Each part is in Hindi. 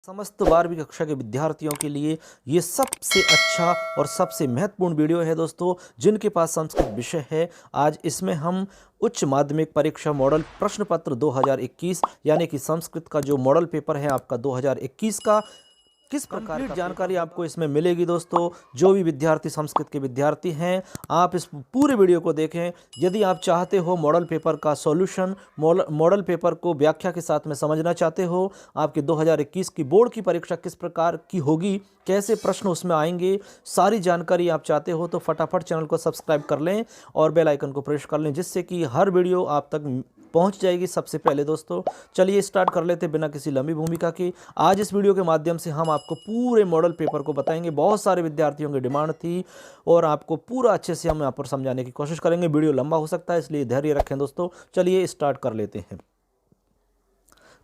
समस्त 12वीं कक्षा के विद्यार्थियों के लिए ये सबसे अच्छा और सबसे महत्वपूर्ण वीडियो है दोस्तों, जिनके पास संस्कृत विषय है। आज इसमें हम उच्च माध्यमिक परीक्षा मॉडल प्रश्न पत्र 2021 यानी कि संस्कृत का जो मॉडल पेपर है आपका 2021 का, किस प्रकार की जानकारी आपको इसमें मिलेगी दोस्तों। जो भी विद्यार्थी संस्कृत के विद्यार्थी हैं, आप इस पूरे वीडियो को देखें। यदि आप चाहते हो मॉडल पेपर का सॉल्यूशन, मॉडल पेपर को व्याख्या के साथ में समझना चाहते हो, आपके 2021 की बोर्ड की परीक्षा किस प्रकार की होगी, कैसे प्रश्न उसमें आएंगे, सारी जानकारी आप चाहते हो तो फटाफट चैनल को सब्सक्राइब कर लें और बेल आइकन को प्रेस कर लें, जिससे कि हर वीडियो आप तक पहुंच जाएगी सबसे पहले दोस्तों। चलिए स्टार्ट कर लेते बिना किसी लंबी भूमिका के। आज इस वीडियो के माध्यम से हम आपको पूरे मॉडल पेपर को बताएंगे। बहुत सारे विद्यार्थियों की डिमांड थी और आपको पूरा अच्छे से हम यहाँ पर समझाने की कोशिश करेंगे। वीडियो लंबा हो सकता है, इसलिए धैर्य रखें दोस्तों। चलिए स्टार्ट कर लेते हैं।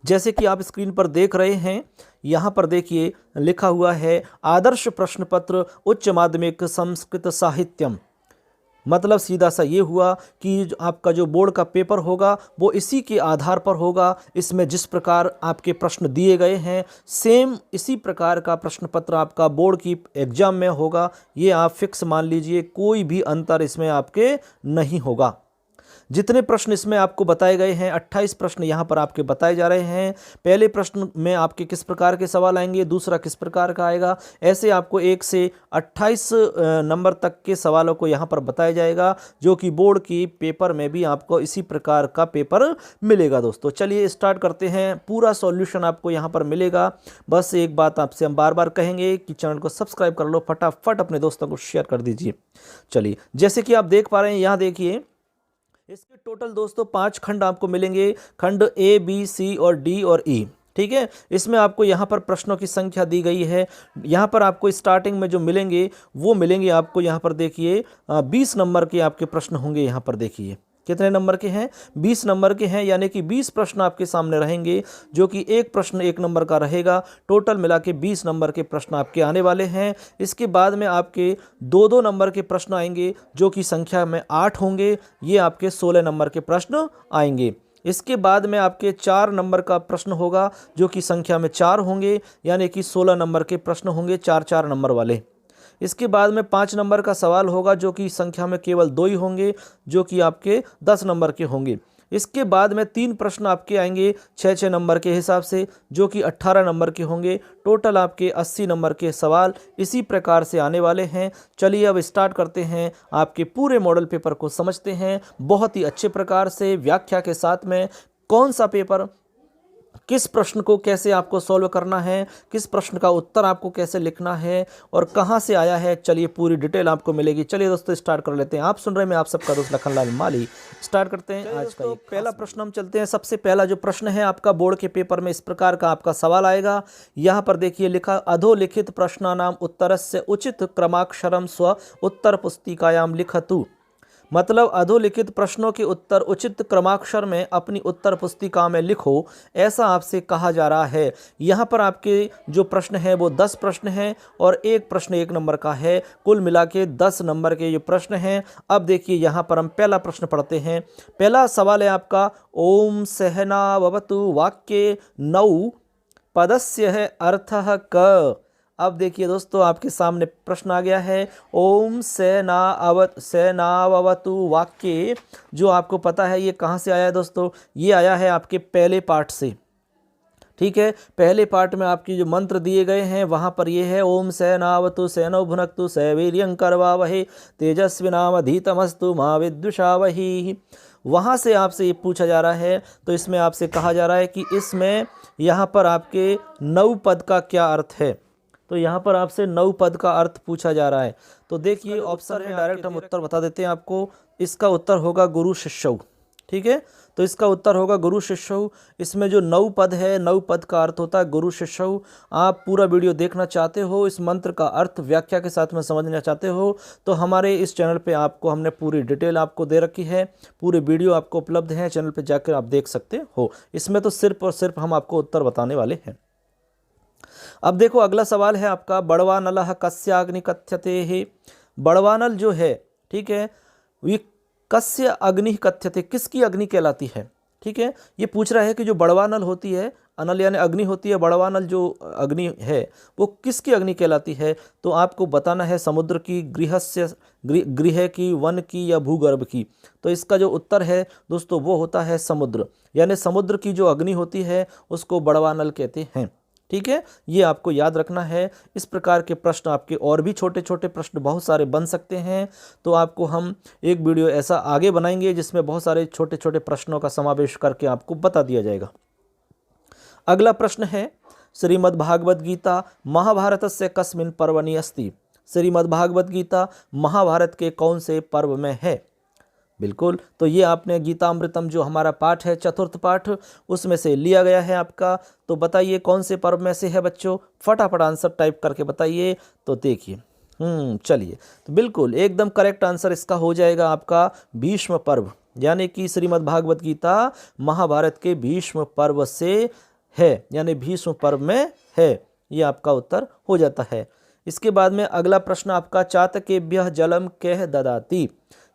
जैसे कि आप स्क्रीन पर देख रहे हैं, यहाँ पर देखिए लिखा हुआ है आदर्श प्रश्न पत्र उच्च माध्यमिक संस्कृत साहित्यम। मतलब सीधा सा ये हुआ कि आपका जो बोर्ड का पेपर होगा वो इसी के आधार पर होगा। इसमें जिस प्रकार आपके प्रश्न दिए गए हैं, सेम इसी प्रकार का प्रश्न पत्र आपका बोर्ड की एग्जाम में होगा। ये आप फिक्स मान लीजिए, कोई भी अंतर इसमें आपके नहीं होगा। जितने प्रश्न इसमें आपको बताए गए हैं, 28 प्रश्न यहाँ पर आपके बताए जा रहे हैं। पहले प्रश्न में आपके किस प्रकार के सवाल आएंगे, दूसरा किस प्रकार का आएगा, ऐसे आपको 1 से 28 नंबर तक के सवालों को यहाँ पर बताया जाएगा, जो कि बोर्ड की पेपर में भी आपको इसी प्रकार का पेपर मिलेगा दोस्तों। चलिए स्टार्ट करते हैं। पूरा सॉल्यूशन आपको यहाँ पर मिलेगा। बस एक बात आपसे हम बार बार कहेंगे कि चैनल को सब्सक्राइब कर लो, फटाफट अपने दोस्तों को शेयर कर दीजिए। चलिए, जैसे कि आप देख पा रहे हैं, यहाँ देखिए इसके टोटल दोस्तों 5 खंड आपको मिलेंगे। खंड ए, बी, सी और डी और ई। ठीक है, इसमें आपको यहाँ पर प्रश्नों की संख्या दी गई है। यहाँ पर आपको स्टार्टिंग में जो मिलेंगे वो मिलेंगे आपको यहाँ पर देखिए 20 नंबर के आपके प्रश्न होंगे। यहाँ पर देखिए कितने नंबर के हैं, 20 नंबर के हैं, यानी कि 20 प्रश्न आपके सामने रहेंगे, जो कि एक प्रश्न 1 नंबर का रहेगा। टोटल मिला के 20 नंबर के प्रश्न आपके आने वाले हैं। इसके बाद में आपके 2-2 नंबर के प्रश्न आएंगे, जो कि संख्या में 8 होंगे। ये आपके 16 नंबर के प्रश्न आएंगे। इसके बाद में आपके 4 नंबर का प्रश्न होगा, जो कि संख्या में 4 होंगे, यानी कि 16 नंबर के प्रश्न होंगे, 4-4 नंबर वाले। इसके बाद में 5 नंबर का सवाल होगा, जो कि संख्या में केवल 2 ही होंगे, जो कि आपके 10 नंबर के होंगे। इसके बाद में 3 प्रश्न आपके आएंगे 6-6 नंबर के हिसाब से, जो कि 18 नंबर के होंगे। टोटल आपके 80 नंबर के सवाल इसी प्रकार से आने वाले हैं। चलिए अब स्टार्ट करते हैं, आपके पूरे मॉडल पेपर को समझते हैं बहुत ही अच्छे प्रकार से, व्याख्या के साथ में। कौन सा पेपर, किस प्रश्न को कैसे आपको सॉल्व करना है, किस प्रश्न का उत्तर आपको कैसे लिखना है और कहां से आया है, चलिए पूरी डिटेल आपको मिलेगी। चलिए दोस्तों स्टार्ट कर लेते हैं। आप सुन रहे हैं, मैं आप सबका दोस्त लखनलाल माली। स्टार्ट करते हैं आज का पहला प्रश्न। हम चलते हैं। सबसे पहला जो प्रश्न है आपका बोर्ड के पेपर में इस प्रकार का आपका सवाल आएगा। यहाँ पर देखिए लिखा अधोलिखित प्रश्नानाम उत्तरस्य उचित क्रमाक्षरम स्व उत्तर पुस्तिकायाम लिखतु। मतलब अधोलिखित प्रश्नों के उत्तर उचित क्रमाक्षर में अपनी उत्तर पुस्तिका में लिखो, ऐसा आपसे कहा जा रहा है। यहाँ पर आपके जो प्रश्न है वो 10 प्रश्न हैं और एक प्रश्न 1 नंबर का है। कुल मिला के 10 नंबर के ये प्रश्न हैं। अब देखिए यहाँ पर हम पहला प्रश्न पढ़ते हैं। पहला सवाल है आपका ओम सहनावतु वाक्ये 9 पदस्य है अर्थः क। अब देखिए दोस्तों आपके सामने प्रश्न आ गया है। ओम सेनावतु वाक्य, जो आपको पता है ये कहाँ से आया है दोस्तों, ये आया है आपके पहले पार्ट से। ठीक है, पहले पार्ट में आपकी जो मंत्र दिए गए हैं वहाँ पर ये है ओम सेनावतु सेनौ भुनक्तु सवीर्यं करवावहे तेजस्विनावधीतमस्तु मा विद्विषावहि। वहाँ से आपसे ये पूछा जा रहा है। तो इसमें आपसे कहा जा रहा है कि इसमें यहाँ पर आपके 9 पद का क्या अर्थ है। तो यहाँ पर आपसे 9 पद का अर्थ पूछा जा रहा है। तो देखिए ऑप्शन है, डायरेक्ट हम उत्तर बता देते हैं आपको। इसका उत्तर होगा गुरु शिष्यौ। ठीक है, तो इसका उत्तर होगा गुरु शिष्यौ। इसमें जो 9 पद है, 9 पद का अर्थ होता है गुरु शिष्यौ। आप पूरा वीडियो देखना चाहते हो, इस मंत्र का अर्थ व्याख्या के साथ में समझना चाहते हो, तो हमारे इस चैनल पे आपको हमने पूरी डिटेल आपको दे रखी है। पूरे वीडियो आपको उपलब्ध है, चैनल पे जाकर आप देख सकते हो। इसमें तो सिर्फ और सिर्फ हम आपको उत्तर बताने वाले हैं। अब देखो अगला सवाल है आपका बड़वानलः कस्याग्नि कथ्यते है। बड़वानल जो है, ठीक है, ये कस्य अग्नि कथ्यते, किसकी अग्नि कहलाती है। ठीक है, ये पूछ रहा है कि जो बड़वानल होती है अनल यानी अग्नि होती है, बड़वा अनल जो अग्नि है वो किसकी अग्नि कहलाती है? तो आपको बताना है समुद्र की, गृह की, वन की या भूगर्भ की। तो इसका जो उत्तर है दोस्तों वो होता है समुद्र, यानी समुद्र की जो अग्नि होती है उसको बड़वा अनल कहते हैं। ठीक है, ये आपको याद रखना है। इस प्रकार के प्रश्न आपके और भी छोटे छोटे प्रश्न बहुत सारे बन सकते हैं, तो आपको हम एक वीडियो ऐसा आगे बनाएंगे जिसमें बहुत सारे छोटे छोटे प्रश्नों का समावेश करके आपको बता दिया जाएगा। अगला प्रश्न है, श्रीमद्भागवत गीता महाभारतस्य कस्मिन् पर्वणि अस्ति? श्रीमद्भागवत गीता महाभारत के कौन से पर्व में है? बिल्कुल, तो ये आपने गीतामृतम जो हमारा पाठ है, चतुर्थ पाठ, उसमें से लिया गया है आपका। तो बताइए कौन से पर्व में से है बच्चों? फटाफट आंसर टाइप करके बताइए। तो देखिए, चलिए, तो बिल्कुल एकदम करेक्ट आंसर इसका हो जाएगा आपका भीष्म पर्व, यानी कि श्रीमद्भागवत गीता महाभारत के भीष्म पर्व से है, यानी भीष्म पर्व में है। ये आपका उत्तर हो जाता है। इसके बाद में अगला प्रश्न आपका, चातकेभ्यः जलम कः ददाति?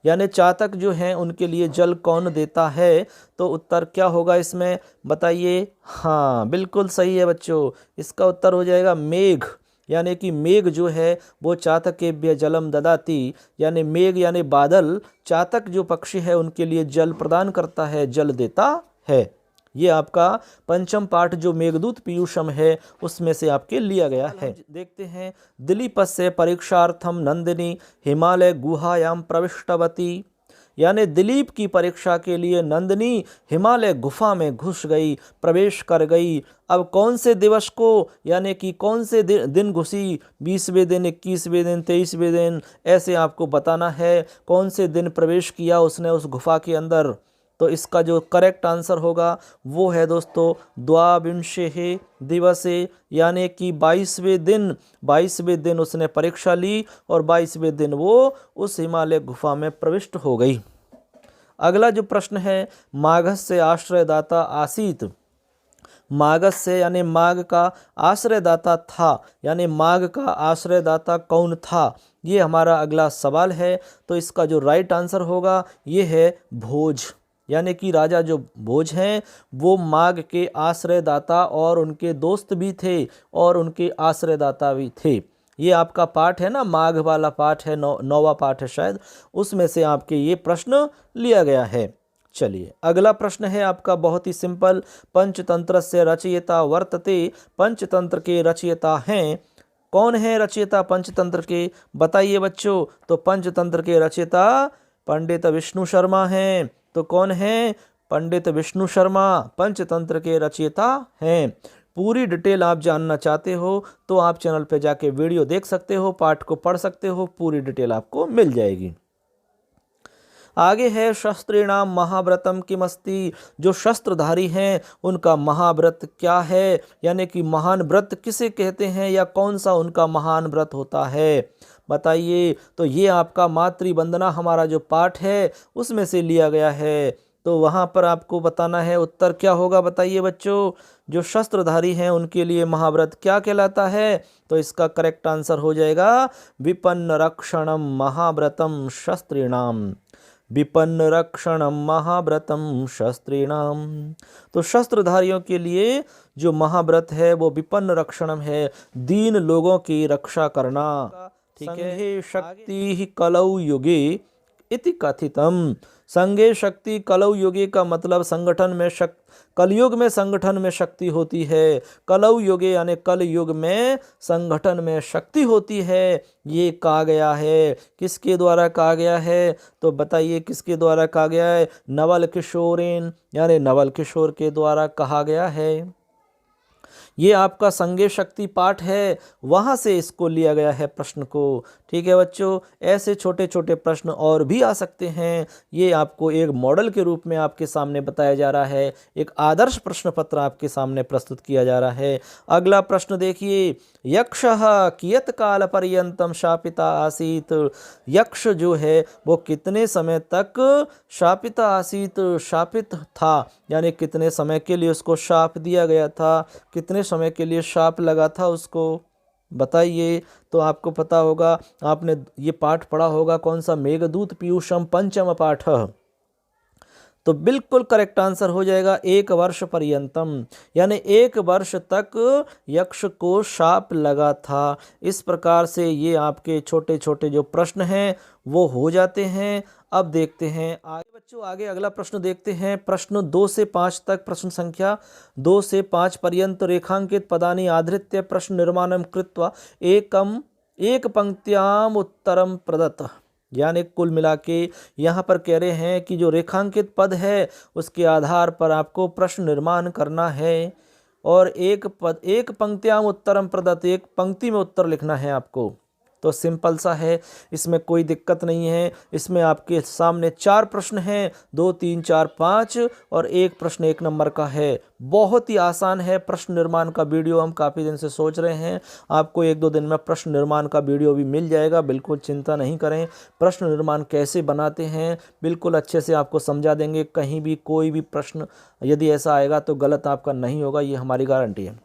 यानी चातक जो हैं उनके लिए जल कौन देता है? तो उत्तर क्या होगा इसमें बताइए? हाँ, बिल्कुल सही है बच्चों, इसका उत्तर हो जाएगा मेघ। यानी कि मेघ जो है वो चातकेभ्यः जलम ददाति, यानी मेघ यानी बादल चातक जो पक्षी है उनके लिए जल प्रदान करता है, जल देता है। ये आपका पंचम पाठ जो मेघदूत पीयूषम है उसमें से आपके लिया गया है। देखते हैं, दिलीपस्य परीक्षार्थम नंदिनी हिमालय गुहायाम प्रविष्टवती। यानी दिलीप की परीक्षा के लिए नंदिनी हिमालय गुफा में घुस गई, प्रवेश कर गई। अब कौन से दिवस को, यानी कि कौन से दिन घुसी? 20वें दिन, 21वें दिन, 23वें दिन, ऐसे आपको बताना है कौन से दिन प्रवेश किया उसने उस गुफा के अंदर। तो इसका जो करेक्ट आंसर होगा वो है दोस्तों द्वाविंशेः दिवसे, यानी कि 22वें दिन उसने परीक्षा ली और 22वें दिन वो उस हिमालय गुफा में प्रविष्ट हो गई। अगला जो प्रश्न है, माघस्य आश्रयदाता आसीत। माघस्य यानी माघ का आश्रयदाता था, यानी माघ का आश्रयदाता कौन था? ये हमारा अगला सवाल है। तो इसका जो राइट आंसर होगा ये है भोज, यानी कि राजा जो भोज हैं वो माघ के आश्रयदाता और उनके दोस्त भी थे और उनके आश्रयदाता भी थे। ये आपका पाठ है ना, माघ वाला पाठ है, 9वां पाठ है शायद, उसमें से आपके ये प्रश्न लिया गया है। चलिए, अगला प्रश्न है आपका बहुत ही सिंपल, पंचतंत्रस्य रचयिता वर्तते। पंचतंत्र के रचयिता हैं, कौन है रचयिता पंचतंत्र के? बताइए बच्चों। तो पंचतंत्र के रचयिता पंडित विष्णु शर्मा हैं। तो कौन है? पंडित विष्णु शर्मा पंचतंत्र के रचयिता हैं। पूरी डिटेल आप जानना चाहते हो तो आप चैनल पे जाके वीडियो देख सकते हो, पाठ को पढ़ सकते हो, पूरी डिटेल आपको मिल जाएगी। आगे है, शस्त्रीणाम महाव्रतम किमस्ति? जो शस्त्रधारी हैं उनका महाव्रत क्या है, यानी कि महान व्रत किसे कहते हैं या कौन सा उनका महान व्रत होता है? बताइए। तो ये आपका मातृवंदना हमारा जो पाठ है उसमें से लिया गया है। तो वहाँ पर आपको बताना है उत्तर क्या होगा, बताइए बच्चों। जो शस्त्रधारी हैं उनके लिए महाव्रत क्या कहलाता है? तो इसका करेक्ट आंसर हो जाएगा विपन्न रक्षणम महाव्रतम शस्त्रीणाम। विपन्न रक्षणम महाव्रतम शस्त्रीणाम। तो शस्त्रधारियों के लिए जो महाव्रत है वो विपन्न रक्षणम है, दीन लोगों की रक्षा करना। ठीक है, संघे शक्ति कलौ युगे इति कथितम। संघे शक्ति कलौ युगे का मतलब संगठन में कलयुग में संगठन में शक्ति होती है। कलौ युगे यानी कल युग में संगठन में शक्ति होती है, ये कहा गया है। किसके द्वारा कहा गया है? तो बताइए किसके द्वारा कहा गया है? नवल किशोरेन, यानी नवल किशोर के द्वारा कहा गया है। ये आपका संज्ञे शक्ति पाठ है, वहाँ से इसको लिया गया है प्रश्न को। ठीक है बच्चों, ऐसे छोटे छोटे प्रश्न और भी आ सकते हैं। ये आपको एक मॉडल के रूप में आपके सामने बताया जा रहा है, एक आदर्श प्रश्न पत्र आपके सामने प्रस्तुत किया जा रहा है। अगला प्रश्न देखिए, यक्षः कियत काल पर्यंतम शापिता आसीत। यक्ष जो है वो कितने समय तक शापिता आसीत, शापित था, यानी कितने समय के लिए उसको शाप दिया गया था, कितने समय के लिए शाप लगा था उसको, बताइए। तो आपको पता होगा, आपने ये पाठ पढ़ा होगा, कौन सा? मेघदूत पीयूषम पंचम पाठ। तो बिल्कुल करेक्ट आंसर हो जाएगा 1 वर्ष पर्यंतम, यानी 1 वर्ष तक यक्ष को शाप लगा था। इस प्रकार से ये आपके छोटे छोटे जो प्रश्न हैं वो हो जाते हैं। अब देखते हैं आगे बच्चों, आगे अगला प्रश्न देखते हैं। प्रश्न 2 से 5 तक, प्रश्न संख्या 2 से 5 पर्यंत रेखांकित पदानि आधृत्य प्रश्न निर्माणं कृत्वा एक पंक्त्याम उत्तरम प्रदत्त। यानी कुल मिला के यहाँ पर कह रहे हैं कि जो रेखांकित पद है उसके आधार पर आपको प्रश्न निर्माण करना है और एक पंक्त्याम उत्तरम प्रदत्त, एक पंक्ति में उत्तर लिखना है आपको। तो सिंपल सा है, इसमें कोई दिक्कत नहीं है। इसमें आपके सामने 4 प्रश्न हैं, 2, 3, 4, 5 और एक प्रश्न 1 नंबर का है। बहुत ही आसान है। प्रश्न निर्माण का वीडियो हम काफ़ी दिन से सोच रहे हैं, आपको 1-2 दिन में प्रश्न निर्माण का वीडियो भी मिल जाएगा, बिल्कुल चिंता नहीं करें। प्रश्न निर्माण कैसे बनाते हैं बिल्कुल अच्छे से आपको समझा देंगे। कहीं भी कोई भी प्रश्न यदि ऐसा आएगा तो गलत आपका नहीं होगा, ये हमारी गारंटी है।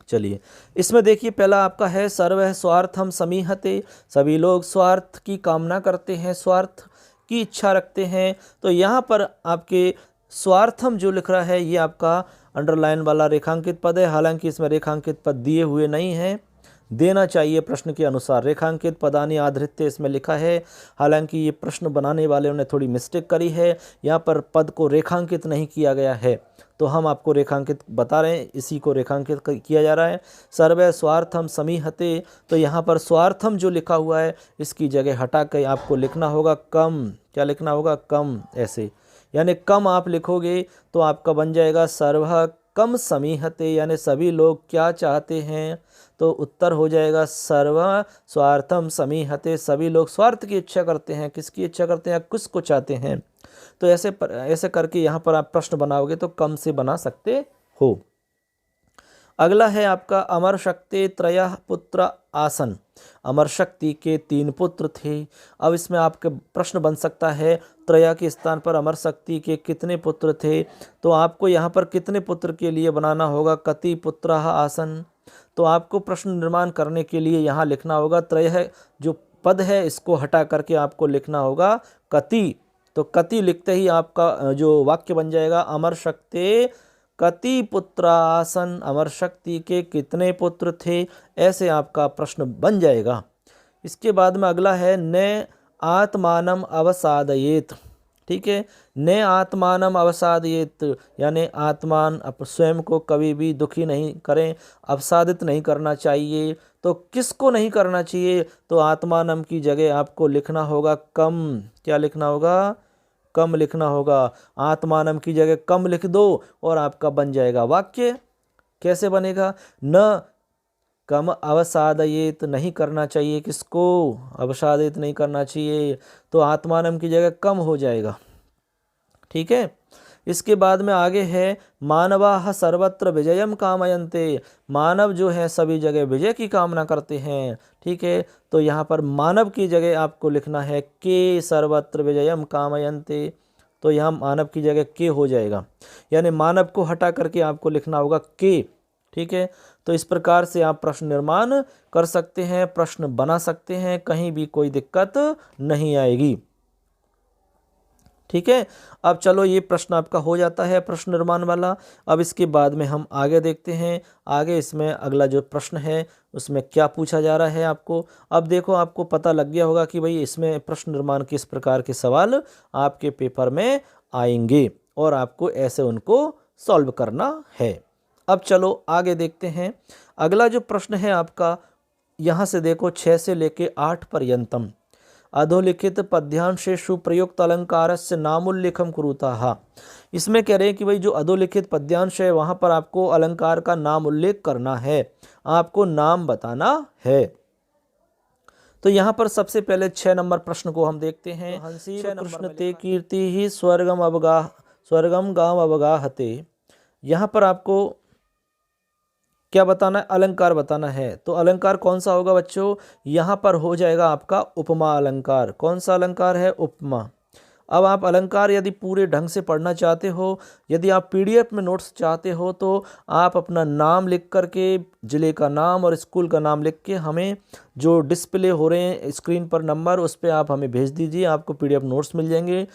चलिए, इसमें देखिए पहला आपका है सर्वः स्वार्थम समीहते। सभी लोग स्वार्थ की कामना करते हैं, स्वार्थ की इच्छा रखते हैं। तो यहाँ पर आपके स्वार्थम जो लिख रहा है ये आपका अंडरलाइन वाला रेखांकित पद है। हालांकि इसमें रेखांकित पद दिए हुए नहीं हैं, देना चाहिए प्रश्न के अनुसार। रेखांकित पदानि आधृत्य इसमें लिखा है, हालांकि ये प्रश्न बनाने वाले ने थोड़ी मिस्टेक करी है, यहाँ पर पद को रेखांकित नहीं किया गया है। तो हम आपको रेखांकित बता रहे हैं, इसी को रेखांकित किया जा रहा है। सर्वः स्वार्थम समीहते, तो यहाँ पर स्वार्थम जो लिखा हुआ है इसकी जगह हटा कर आपको लिखना होगा कम। क्या लिखना होगा? कम। ऐसे यानी कम आप लिखोगे तो आपका बन जाएगा सर्वः कम समीहते, यानी सभी लोग क्या चाहते हैं। तो उत्तर हो जाएगा सर्व स्वार्थम समीहते, सभी लोग स्वार्थ की इच्छा करते हैं। किसकी इच्छा करते हैं? किसको चाहते हैं। तो ऐसे करके यहाँ पर आप प्रश्न बनाओगे तो कम से बना सकते हो। अगला है आपका अमर शक्ति त्रयः पुत्र आसन। अमर शक्ति के 3 पुत्र थे। अब इसमें आपके प्रश्न बन सकता है त्रया के स्थान पर अमर शक्ति के कितने पुत्र थे। तो आपको यहाँ पर कितने पुत्र के लिए बनाना होगा? कति पुत्रः आसन। तो आपको प्रश्न निर्माण करने के लिए यहाँ लिखना होगा त्रयः, जो पद है इसको हटा करके आपको लिखना होगा कति। तो कति लिखते ही आपका जो वाक्य बन जाएगा अमर शक्ति कति पुत्र आसन, अमर शक्ति के कितने पुत्र थे, ऐसे आपका प्रश्न बन जाएगा। इसके बाद में अगला है न आत्मानम अवसादयेत। ठीक है, न आत्मानम अवसादयेत, यानी आत्मान स्वयं को कभी भी दुखी नहीं करें, अवसादित नहीं करना चाहिए। तो किसको नहीं करना चाहिए? तो आत्मानम की जगह आपको लिखना होगा कम। क्या लिखना होगा? कम लिखना होगा। आत्मानम की जगह कम लिख दो और आपका बन जाएगा वाक्य। कैसे बनेगा? न कम अवसादयेत, नहीं करना चाहिए। किसको? अवसादित नहीं करना चाहिए, तो आत्मानम की जगह कम हो जाएगा। ठीक है, इसके बाद में आगे है मानवाः सर्वत्र विजयम कामयन्ते। मानव जो है सभी जगह विजय की कामना करते हैं। ठीक है, तो यहाँ पर मानव की जगह आपको लिखना है के सर्वत्र विजयम कामयन्ते। तो यहाँ मानव की जगह के हो जाएगा, यानी मानव को हटा करके आपको लिखना होगा के। ठीक है, तो इस प्रकार से आप प्रश्न निर्माण कर सकते हैं, प्रश्न बना सकते हैं, कहीं भी कोई दिक्कत नहीं आएगी। ठीक है, अब चलो ये प्रश्न आपका हो जाता है प्रश्न निर्माण वाला। अब इसके बाद में हम आगे देखते हैं। आगे इसमें अगला जो प्रश्न है उसमें क्या पूछा जा रहा है आपको। अब देखो, आपको पता लग गया होगा कि भाई इसमें प्रश्न निर्माण किस प्रकार के सवाल आपके पेपर में आएंगे और आपको ऐसे उनको सॉल्व करना है। अब चलो आगे देखते हैं। अगला जो प्रश्न है आपका, यहाँ से देखो 6 से लेके 8 पर्यंतम अधोलिखित पद्यांशेषु प्रयुक्त अलंकारस्य नामोल्लेखम कुरुताः। इसमें कह रहे हैं कि भाई जो अधोलिखित पद्यांश है वहाँ पर आपको अलंकार का नाम उल्लेख करना है, आपको नाम बताना है। तो यहाँ पर सबसे पहले 6 नंबर प्रश्न को हम देखते हैं। हंसी कृष्ण ते कीर्ति ही स्वर्गम गाम अवगाहते। यहाँ पर आपको क्या बताना है? अलंकार बताना है। तो अलंकार कौन सा होगा बच्चों? यहाँ पर हो जाएगा आपका उपमा अलंकार। कौन सा अलंकार है? उपमा। अब आप अलंकार यदि पूरे ढंग से पढ़ना चाहते हो, यदि आप पीडीएफ में नोट्स चाहते हो, तो आप अपना नाम लिख करके, ज़िले का नाम और स्कूल का नाम लिख के हमें जो डिस्प्ले हो रहे हैं स्क्रीन पर नंबर, उस पर आप हमें भेज दीजिए। आपको पीडीएफ नोट्स मिल जाएंगे।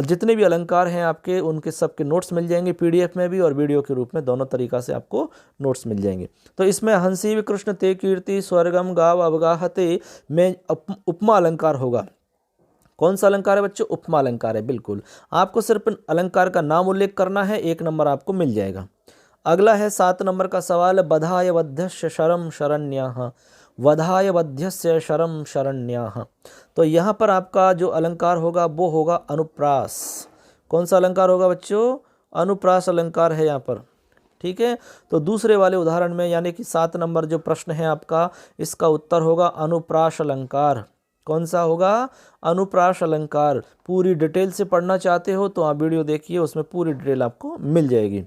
जितने भी अलंकार हैं आपके, उनके सबके नोट्स मिल जाएंगे पीडीएफ में भी और वीडियो के रूप में, दोनों तरीक़ा से आपको नोट्स मिल जाएंगे। तो इसमें हंसी कृष्ण ते कीर्ति स्वर्गम गाव अवगाहते में उपमा अलंकार होगा। कौन सा अलंकार है बच्चों? उपमा अलंकार है। बिल्कुल, आपको सिर्फ अलंकार का नाम उल्लेख करना है, 1 नंबर आपको मिल जाएगा। अगला है 7 नंबर का सवाल, बधाय वध्यस्य शरम शरण्याः, वधाय वध्यस्य शरम शरण्याः। तो यहाँ पर आपका जो अलंकार होगा वो होगा अनुप्रास। कौन सा अलंकार होगा बच्चों? अनुप्रास अलंकार है यहाँ पर। ठीक है, तो दूसरे वाले उदाहरण में यानी कि 7 नंबर जो प्रश्न है आपका, इसका उत्तर होगा अनुप्रास अलंकार। कौन सा होगा? अनुप्रास अलंकार। पूरी डिटेल से पढ़ना चाहते हो तो आप वीडियो देखिए, उसमें पूरी डिटेल आपको मिल जाएगी।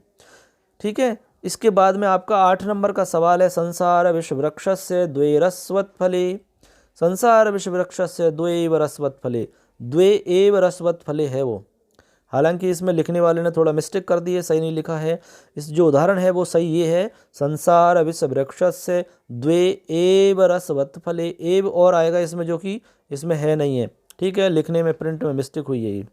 ठीक है, इसके बाद में आपका 8 नंबर का सवाल है, संसार विषवृक्षस्य द्वे रसवत्फले, संसार विषवृक्षस्य द्वे रसवत्फले, द्वे एव रसवत्फले है वो। हालांकि इसमें लिखने वाले ने थोड़ा मिस्टेक कर दी है, सही नहीं लिखा है। इस जो उदाहरण है वो सही ये है, संसार विषवृक्षस्य द्वे एव रसवत्फले, एव और आएगा इसमें, जो कि इसमें है नहीं है। ठीक है, लिखने में प्रिंट में मिस्टेक हुई है ये।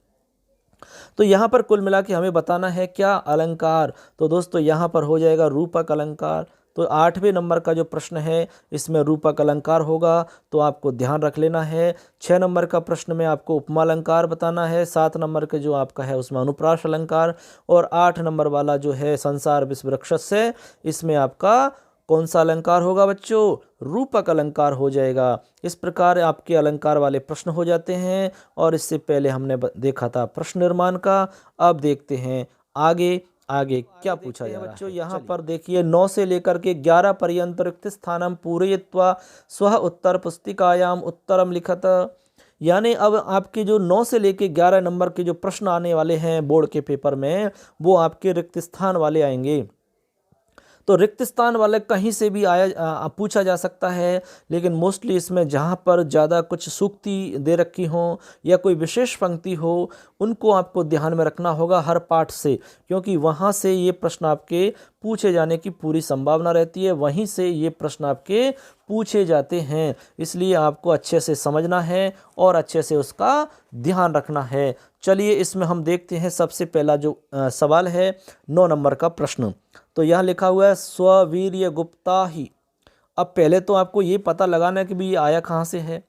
तो यहाँ पर कुल मिला के हमें बताना है क्या अलंकार। तो दोस्तों यहाँ पर हो जाएगा रूपक अलंकार। तो 8वें नंबर का जो प्रश्न है इसमें रूपक अलंकार होगा, तो आपको ध्यान रख लेना है। 6 नंबर का प्रश्न में आपको उपमा अलंकार बताना है। 7 नंबर के जो आपका है उसमें अनुप्रास अलंकार, और 8 नंबर वाला जो है संसार विषवृक्षस्य, इसमें आपका कौन सा अलंकार होगा बच्चों? रूपक अलंकार हो जाएगा। इस प्रकार आपके अलंकार वाले प्रश्न हो जाते हैं। और इससे पहले हमने देखा था प्रश्न निर्माण का। अब देखते हैं आगे क्या पूछा जा रहा है बच्चों। यहाँ पर देखिए 9 से लेकर के 11 पर्यंत रिक्त स्थानम पूरयित्वा स्व उत्तर पुस्तिकायाम उत्तरम लिखत। यानी अब आपके जो 9 से लेकर 11 नंबर के जो प्रश्न आने वाले हैं बोर्ड के पेपर में, वो आपके रिक्त स्थान वाले आएंगे। तो रिक्त स्थान वाले कहीं से भी पूछा जा सकता है, लेकिन मोस्टली इसमें जहाँ पर ज़्यादा कुछ सूक्ति दे रखी हो या कोई विशेष पंक्ति हो, उनको आपको ध्यान में रखना होगा हर पाठ से, क्योंकि वहाँ से ये प्रश्न आपके पूछे जाने की पूरी संभावना रहती है। वहीं से ये प्रश्न आपके पूछे जाते हैं, इसलिए आपको अच्छे से समझना है और अच्छे से उसका ध्यान रखना है। चलिए इसमें हम देखते हैं सबसे पहला जो सवाल है 9 नंबर का प्रश्न। तो यहाँ लिखा हुआ है स्ववीर्य गुप्ता ही। अब पहले तो आपको ये पता लगाना है कि भी ये आया कहाँ से है।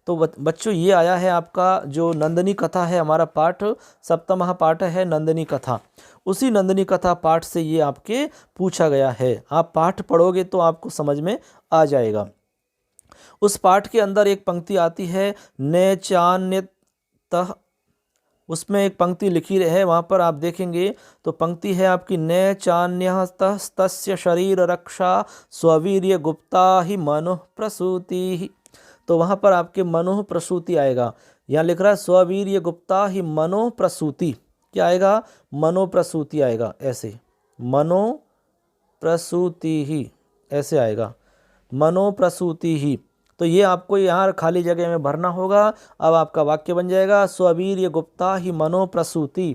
तो बच्चों ये आया है आपका जो नंदिनी कथा है, हमारा पाठ सप्तमहा पाठ है नंदिनी कथा, उसी नंदिनी कथा पाठ से ये आपके पूछा गया है। आप पाठ पढ़ोगे तो आपको समझ में आ जाएगा। उस पाठ के अंदर एक पंक्ति आती है नैचान्यतः, उसमें एक पंक्ति लिखी है, वहाँ पर आप देखेंगे तो पंक्ति है आपकी नैचान्यस्तस्य शरीर रक्षा स्ववीर्य गुप्ता ही मनुः प्रसूति। तो वहाँ पर आपके मनुः प्रसूति आएगा। यहाँ लिख रहा है स्ववीर्य गुप्ता ही मनो प्रसूति। क्या आएगा? मनो प्रसूति आएगा, ऐसे मनो प्रसूति ही ऐसे आएगा, मनो प्रसूति ही। तो ये आपको यहाँ खाली जगह में भरना होगा। अब आपका वाक्य बन जाएगा स्ववीर्य गुप्ता ही मनो प्रसूति।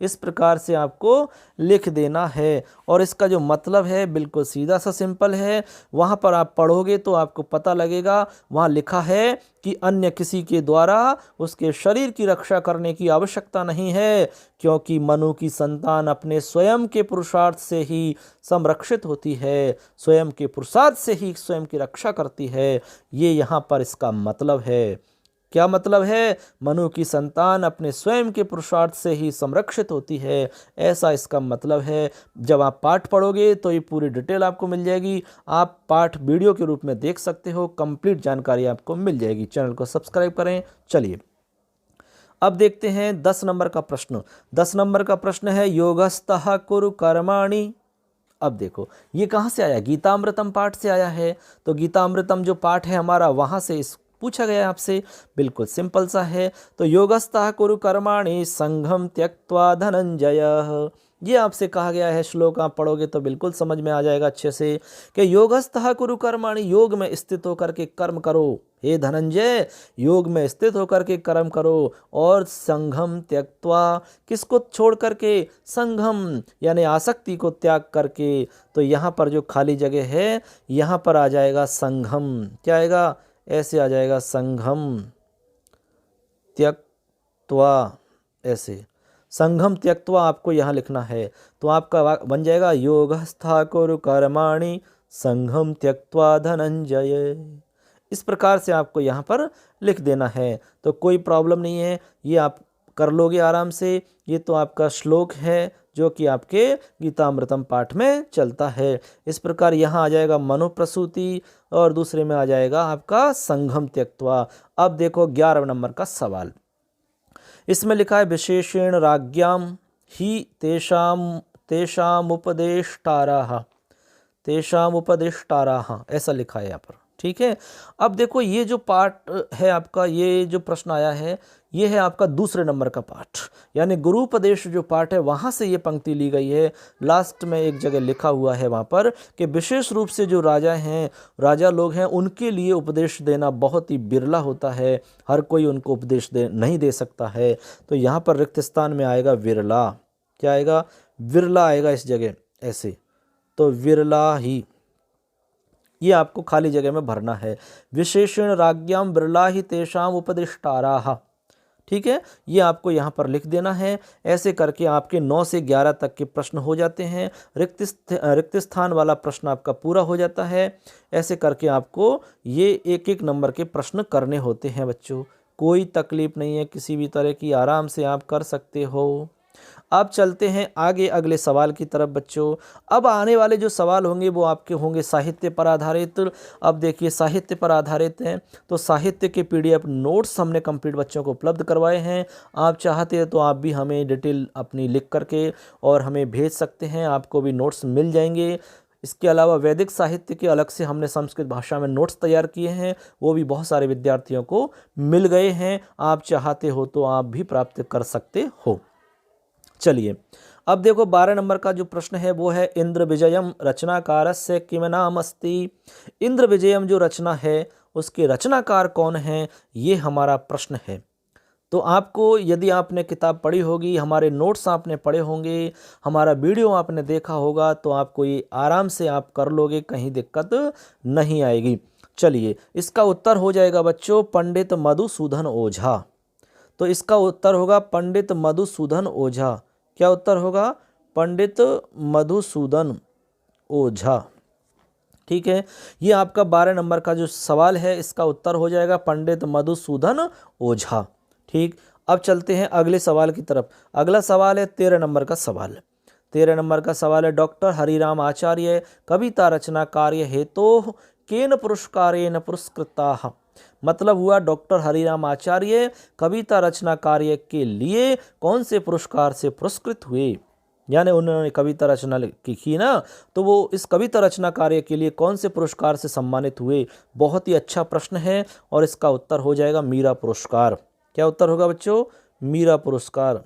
इस प्रकार से आपको लिख देना है। और इसका जो मतलब है बिल्कुल सीधा सा सिंपल है। वहाँ पर आप पढ़ोगे तो आपको पता लगेगा, वहाँ लिखा है कि अन्य किसी के द्वारा उसके शरीर की रक्षा करने की आवश्यकता नहीं है, क्योंकि मनु की संतान अपने स्वयं के पुरुषार्थ से ही संरक्षित होती है, स्वयं के पुरुषार्थ से ही स्वयं की रक्षा करती है। ये यहाँ पर इसका मतलब है। क्या मतलब है? मनु की संतान अपने स्वयं के पुरुषार्थ से ही संरक्षित होती है, ऐसा इसका मतलब है। जब आप पाठ पढ़ोगे तो ये पूरी डिटेल आपको मिल जाएगी। आप पाठ वीडियो के रूप में देख सकते हो, कंप्लीट जानकारी आपको मिल जाएगी। चैनल को सब्सक्राइब करें। चलिए अब देखते हैं 10 नंबर का प्रश्न। 10 नंबर का प्रश्न है योगस्तः कुरु कर्माणि। अब देखो ये कहाँ से आया? गीतामृतम पाठ से आया है। तो गीतामृतम जो पाठ है हमारा, वहाँ से इस पूछा गया आपसे। बिल्कुल सिंपल सा है। तो योगस्तः कुरु कर्माणि संघम त्यक्त्वा धनंजय, ये आपसे कहा गया है। श्लोक आप पढ़ोगे तो बिल्कुल समझ में आ जाएगा अच्छे से कि योगस्तः कुरु कर्माणि, योग में स्थित होकर के कर्म करो। हे धनंजय, योग में स्थित होकर के कर्म करो और संघम त्यक्त्वा, किसको छोड़ करके, संघम यानी आसक्ति को त्याग करके। तो यहाँ पर जो खाली जगह है यहाँ पर आ जाएगा संघम, क्या आएगा, ऐसे आ जाएगा संघम त्यक्त्वा, ऐसे संघम त्यक्त्वा आपको यहाँ लिखना है। तो आपका बन जाएगा योगस्था कुरु कर्माणि संघम त्यक्त्वा धनंजय। इस प्रकार से आपको यहाँ पर लिख देना है, तो कोई प्रॉब्लम नहीं है, ये आप कर लोगे आराम से। ये तो आपका श्लोक है जो कि आपके गीतामृतम पाठ में चलता है। इस प्रकार यहाँ आ जाएगा मनोप्रसूति और दूसरे में आ जाएगा आपका संघम त्यक्त्वा। अब देखो 11 नंबर का सवाल, इसमें लिखा है विशेषेण राज्ञाम ही तेषामुपदेष्टाराः, ऐसा लिखा है यहाँ पर, ठीक है। अब देखो ये जो पार्ट है आपका, ये जो प्रश्न आया है ये है आपका दूसरे नंबर का पाठ, यानी गुरुपदेश जो पाठ है वहाँ से ये पंक्ति ली गई है। लास्ट में एक जगह लिखा हुआ है वहाँ पर कि विशेष रूप से जो राजा लोग हैं उनके लिए उपदेश देना बहुत ही बिरला होता है, हर कोई उनको उपदेश नहीं दे सकता है। तो यहाँ पर रिक्त स्थान में आएगा विरला, क्या आएगा, विरला आएगा इस जगह ऐसे, तो विरला ही, ये आपको खाली जगह में भरना है। विशेषण राज्ञाम बिरला ही तेषाम उपदिष्टाराः, ठीक है, ये आपको यहाँ पर लिख देना है। ऐसे करके आपके 9 से 11 तक के प्रश्न हो जाते हैं। रिक्त स्थान वाला प्रश्न आपका पूरा हो जाता है। ऐसे करके आपको ये एक एक नंबर के प्रश्न करने होते हैं बच्चों, कोई तकलीफ नहीं है किसी भी तरह की, आराम से आप कर सकते हो। अब चलते हैं आगे अगले सवाल की तरफ बच्चों। अब आने वाले जो सवाल होंगे वो आपके होंगे साहित्य पर आधारित। अब देखिए साहित्य पर आधारित हैं तो साहित्य के PDF नोट्स हमने कंप्लीट बच्चों को उपलब्ध करवाए हैं। आप चाहते हैं तो आप भी हमें डिटेल अपनी लिख करके और हमें भेज सकते हैं, आपको भी नोट्स मिल जाएंगे। इसके अलावा वैदिक साहित्य के अलग से हमने संस्कृत भाषा में नोट्स तैयार किए हैं, वो भी बहुत सारे विद्यार्थियों को मिल गए हैं। आप चाहते हो तो आप भी प्राप्त कर सकते हो। चलिए अब देखो 12 नंबर का जो प्रश्न है वो है इंद्र विजयम रचनाकारस्य किम नाम अस्ति। इंद्र विजयम जो रचना है उसके रचनाकार कौन है, ये हमारा प्रश्न है। तो आपको यदि आपने किताब पढ़ी होगी, हमारे नोट्स आपने पढ़े होंगे, हमारा वीडियो आपने देखा होगा, तो आपको ये आराम से आप कर लोगे, कहीं दिक्कत नहीं आएगी। चलिए इसका उत्तर हो जाएगा बच्चों पंडित मधुसूदन ओझा। तो इसका उत्तर होगा पंडित मधुसूदन ओझा। क्या उत्तर होगा, पंडित मधुसूदन ओझा, ठीक है। ये आपका 12 नंबर का जो सवाल है इसका उत्तर हो जाएगा पंडित मधुसूदन ओझा, ठीक। अब चलते हैं अगले सवाल की तरफ। अगला सवाल है 13 नंबर का सवाल। 13 नंबर का सवाल है डॉक्टर हरिराम आचार्य कविता रचना कार्य हेतु केन पुरस्कारेण पुरस्कृताः। मतलब हुआ डॉक्टर हरिराम आचार्य कविता रचना कार्य के लिए कौन से पुरस्कार से पुरस्कृत हुए, यानी उन्होंने कविता रचना की ना, तो वो इस कविता रचना कार्य के लिए कौन से पुरस्कार से सम्मानित हुए। बहुत ही अच्छा प्रश्न है और इसका उत्तर हो जाएगा मीरा पुरस्कार। क्या उत्तर होगा बच्चों, मीरा पुरस्कार।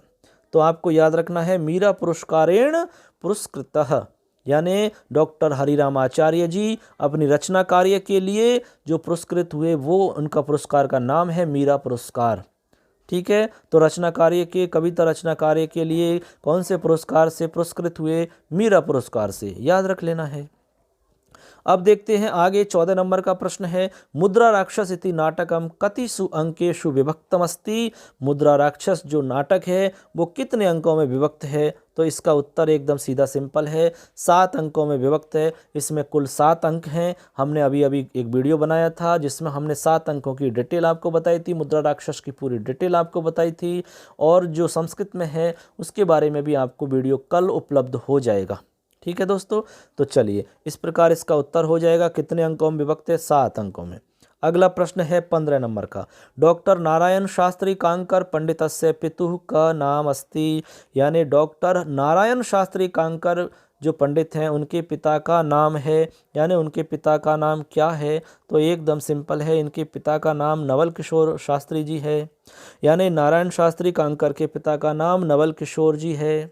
तो आपको याद रखना है मीरा पुरस्कारेण पुरस्कृतः, यानी डॉक्टर हरिराम आचार्य जी अपनी रचना कार्य के लिए जो पुरस्कृत हुए वो उनका पुरस्कार का नाम है मीरा पुरस्कार, ठीक है। तो रचना कार्य के कविता रचना कार्य के लिए कौन से पुरस्कार से पुरस्कृत हुए, मीरा पुरस्कार से, याद रख लेना है। अब देखते हैं आगे 14 नंबर का प्रश्न है मुद्रा राक्षस इति नाटकम कतिषु अंकेषु विभक्तमस्ति। मुद्रा राक्षस जो नाटक है वो कितने अंकों में विभक्त है। तो इसका उत्तर एकदम सीधा सिंपल है, 7 अंकों में विभक्त है। इसमें कुल 7 अंक हैं। हमने अभी एक वीडियो बनाया था जिसमें हमने 7 अंकों की डिटेल आपको बताई थी, मुद्रा राक्षस की पूरी डिटेल आपको बताई थी, और जो संस्कृत में है उसके बारे में भी आपको वीडियो कल उपलब्ध हो जाएगा, ठीक है दोस्तों। तो चलिए इस प्रकार इसका उत्तर हो जाएगा कितने अंकों में विभक्त है, 7 अंकों में। अगला प्रश्न है 15 नंबर का। डॉक्टर नारायण शास्त्री कांकर पंडितस्य पितुः का नाम अस्ति। यानी डॉक्टर नारायण शास्त्री कांकर जो पंडित हैं उनके पिता का नाम है, यानी उनके पिता का नाम क्या है। तो एकदम सिंपल है, इनके पिता का नाम नवल किशोर शास्त्री जी है। यानी नारायण शास्त्री कांकर के पिता का नाम नवल किशोर जी है।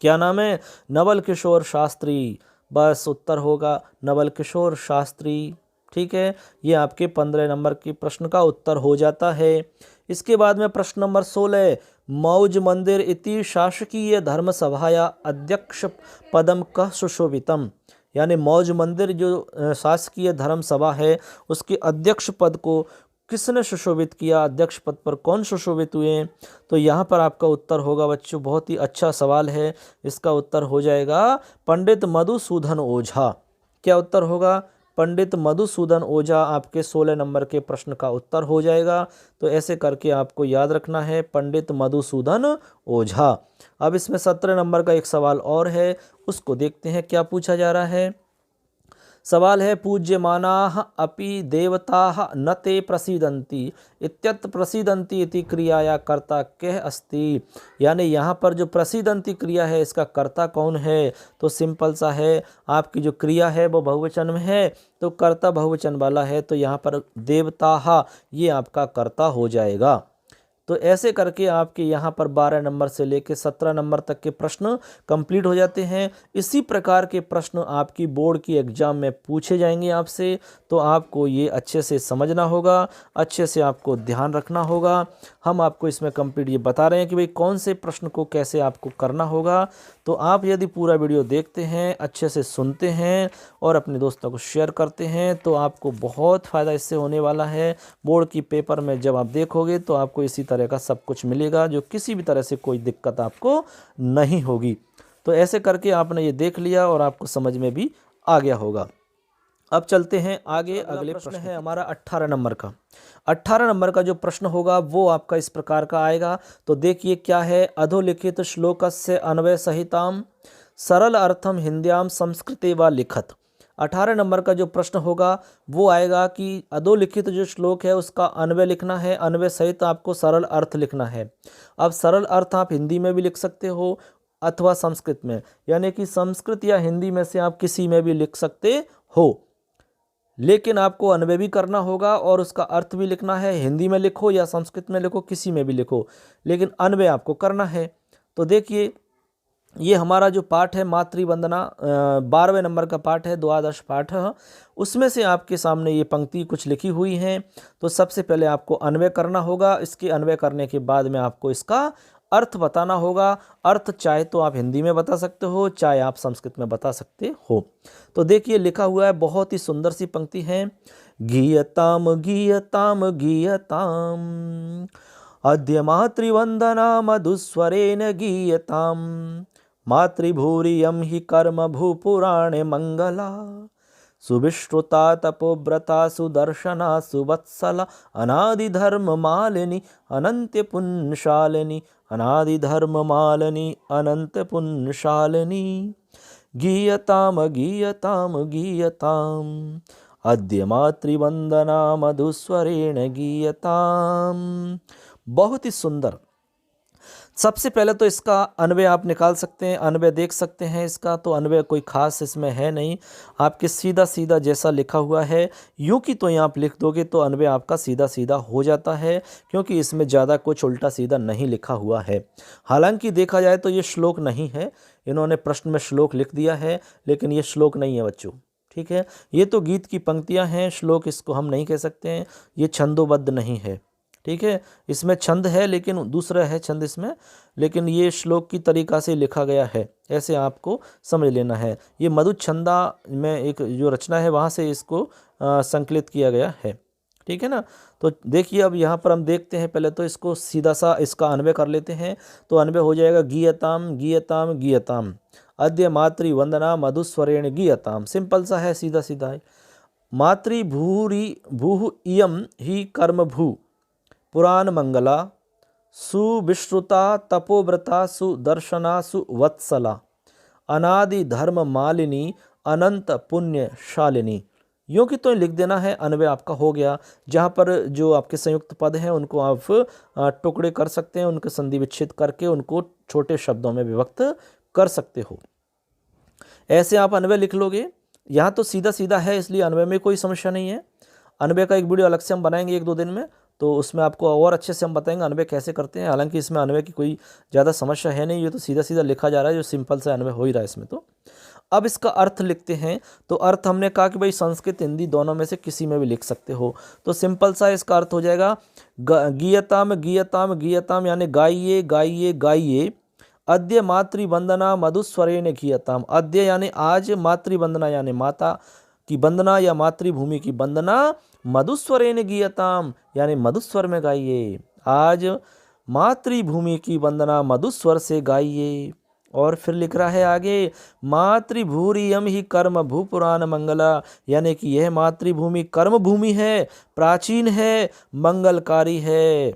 क्या नाम है, नवल किशोर शास्त्री। बस उत्तर होगा नवल किशोर शास्त्री, ठीक है, ये आपके 15 नंबर के प्रश्न का उत्तर हो जाता है। इसके बाद में प्रश्न नंबर 16, मौज मंदिर इति शासकीय धर्म सभाया अध्यक्ष पदम कः सुशोभितम, यानी मौज मंदिर जो शासकीय धर्म सभा है उसके अध्यक्ष पद को किसने सुशोभित किया, अध्यक्ष पद पर कौन सुशोभित हुए। तो यहाँ पर आपका उत्तर होगा बच्चों, बहुत ही अच्छा सवाल है, इसका उत्तर हो जाएगा पंडित मधुसूदन ओझा। क्या उत्तर होगा? पंडित मधुसूदन ओझा आपके 16 नंबर के प्रश्न का उत्तर हो जाएगा। तो ऐसे करके आपको याद रखना है, पंडित मधुसूदन ओझा। अब इसमें 17 नंबर का एक सवाल और है, उसको देखते हैं क्या पूछा जा रहा है। सवाल है, पूज्यमानाः अपि देवताः न ते प्रसीदन्ति इत्यत्र प्रसीदन्ति इति क्रियाया कर्ता कः अस्ति, यानी यहाँ पर जो प्रसीदन्ति क्रिया है इसका कर्ता कौन है। तो सिंपल सा है, आपकी जो क्रिया है वो बहुवचन में है तो कर्ता बहुवचन वाला है, तो यहाँ पर देवताः ये आपका कर्ता हो जाएगा। तो ऐसे करके आपके यहाँ पर 12 नंबर से लेकर 17 नंबर तक के प्रश्न कंप्लीट हो जाते हैं। इसी प्रकार के प्रश्न आपकी बोर्ड की एग्ज़ाम में पूछे जाएंगे आपसे, तो आपको ये अच्छे से समझना होगा, अच्छे से आपको ध्यान रखना होगा। हम आपको इसमें कंप्लीट ये बता रहे हैं कि भाई कौन से प्रश्न को कैसे आपको करना होगा। तो आप यदि पूरा वीडियो देखते हैं, अच्छे से सुनते हैं और अपने दोस्तों को शेयर करते हैं तो आपको बहुत फ़ायदा इससे होने वाला है। बोर्ड की पेपर में जब आप देखोगे तो आपको इसी तरह का सब कुछ मिलेगा, जो किसी भी तरह से कोई दिक्कत आपको नहीं होगी। तो ऐसे करके आपने ये देख लिया और आपको समझ में भी आ गया होगा। अब चलते हैं आगे, अगले प्रश्न है हमारा 18 नंबर का। 18 नंबर का जो प्रश्न होगा वो आपका इस प्रकार का आएगा। तो देखिए क्या है, अधोलिखित श्लोकस्य अन्वय सहिताम सरल अर्थम हिंद्याम संस्कृते व लिखत। 18 नंबर का जो प्रश्न होगा वो आएगा कि अधोलिखित जो श्लोक है उसका अन्वय लिखना है, अन्वय सहित आपको सरल अर्थ लिखना है। अब सरल अर्थ आप हिंदी में भी लिख सकते हो अथवा संस्कृत में, यानी कि संस्कृत या हिंदी में से आप किसी में भी लिख सकते हो, लेकिन आपको अन्वय भी करना होगा और उसका अर्थ भी लिखना है। हिंदी में लिखो या संस्कृत में लिखो, किसी में भी लिखो, लेकिन अन्वय आपको करना है। तो देखिए ये हमारा जो पाठ है मातृवंदना 12वें नंबर का पाठ है, द्वादश पाठ है, उसमें से आपके सामने ये पंक्ति कुछ लिखी हुई हैं। तो सबसे पहले आपको अन्वय करना होगा, इसके अन्वय करने के बाद में आपको इसका अर्थ बताना होगा। अर्थ चाहे तो आप हिंदी में बता सकते हो, चाहे आप संस्कृत में बता सकते हो। तो देखिए लिखा हुआ है, बहुत ही सुंदर सी पंक्ति है, गीयताम गीयताम गीयताम अद्य मातृवंदना मधुस्वरेण गीयताम मातृभूरियम हि कर्म भूपुराणे मंगला सुविश्रुता तपोव्रता सुदर्शना सुवत्सला अनादिधर्म मालिनी अनंत पुण्यशालिनी अनादिधर्म मालिनी अनंत पुण्यशालिनी गीयताम गीयताम गीयताम अद्य मातृवंदना मधुस्वरेण गीयताम। बहुत ही सुंदर। सबसे पहले तो इसका अन्वय आप निकाल सकते हैं, अन्वय देख सकते हैं इसका। तो अन्वय कोई खास इसमें है नहीं, आपके सीधा सीधा जैसा लिखा हुआ है यूँ की तो यहाँ आप लिख दोगे तो अन्वय आपका सीधा सीधा हो जाता है, क्योंकि इसमें ज़्यादा कुछ उल्टा सीधा नहीं लिखा हुआ है। हालांकि देखा जाए तो ये श्लोक नहीं है, इन्होंने प्रश्न में श्लोक लिख दिया है, लेकिन ये श्लोक नहीं है बच्चों, ठीक है। ये तो गीत की पंक्तियाँ हैं, श्लोक इसको हम नहीं कह सकते हैं, ये छंदोबद्ध नहीं है, ठीक है। इसमें छंद है लेकिन दूसरा है छंद इसमें, लेकिन ये श्लोक की तरीका से लिखा गया है, ऐसे आपको समझ लेना है। ये मधुछंदा में एक जो रचना है वहाँ से इसको संकलित किया गया है, ठीक है ना। तो देखिए अब यहाँ पर हम देखते हैं, पहले तो इसको सीधा सा इसका अन्वय कर लेते हैं। तो अन्वय हो जाएगा गीयताम गीयताम गीयताम अद्य मातृवंदना मधुस्वरेण गीयताम। सिंपल सा है, सीधा सीधा है। मातृभूरि भूः इयं हि कर्म भू पुराण मंगला सुविश्रुता तपोव्रता सुदर्शना सुवत्सला अनादि धर्म मालिनी अनंत पुण्यशालिनी। यूँ कि तो लिख देना है, अन्वय आपका हो गया। जहाँ पर जो आपके संयुक्त पद हैं उनको आप टुकड़े कर सकते हैं, उनके संधि विच्छेद करके उनको छोटे शब्दों में विभक्त कर सकते हो। ऐसे आप अन्वय लिख लोगे। यहाँ तो सीधा सीधा है इसलिए अन्वय में कोई समस्या नहीं है। अन्वय का एक वीडियो अलग से हम बनाएंगे 1-2 दिन में, तो उसमें आपको और अच्छे से हम बताएंगे अन्वय कैसे करते हैं। हालांकि इसमें अन्वय की कोई ज़्यादा समस्या है नहीं, ये तो सीधा सीधा लिखा जा रहा है, जो सिंपल से अन्वय हो ही रहा है इसमें। तो अब इसका अर्थ लिखते हैं। तो अर्थ हमने कहा कि भाई संस्कृत हिंदी दोनों में से किसी में भी लिख सकते हो। तो सिंपल सा इसका अर्थ हो जाएगा गीयताम गीयताम गीयताम यानी गाइए गाइए गाइए। अद्य मातृवंदना मधुस्वरेण गीयताम। अद्य यानी आज, मातृवंदना यानी माता की वंदना या मातृभूमि की वंदना, मधुस्वरेण गीयताम यानी मधुस्वर में गाइए। आज मातृभूमि की वंदना मधुस्वर से गाइए। और फिर लिख रहा है आगे, मातृभूरियम ही कर्म भूपुराण मंगला, यानी कि यह मातृभूमि कर्म भूमि है, प्राचीन है, मंगलकारी है,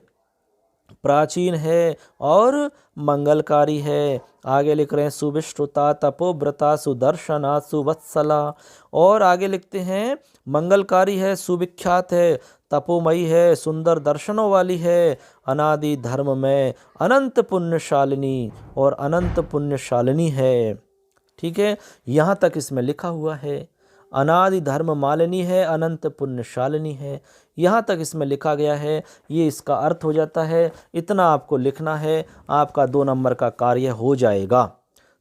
प्राचीन है और मंगलकारी है। आगे लिख रहे हैं सुविश्रुता तपोव्रता सुदर्शना सुवत्सला। और आगे लिखते हैं मंगलकारी है, सुविख्यात है, तपोमयी है, सुंदर दर्शनों वाली है, अनादि धर्म में अनंत पुण्यशालिनी और अनंत पुण्यशालिनी है। ठीक है, यहाँ तक इसमें लिखा हुआ है। अनादि धर्म मालिनी है, अनंत पुण्यशालिनी है, यहाँ तक इसमें लिखा गया है। ये इसका अर्थ हो जाता है। इतना आपको लिखना है, आपका 2 नंबर का कार्य हो जाएगा।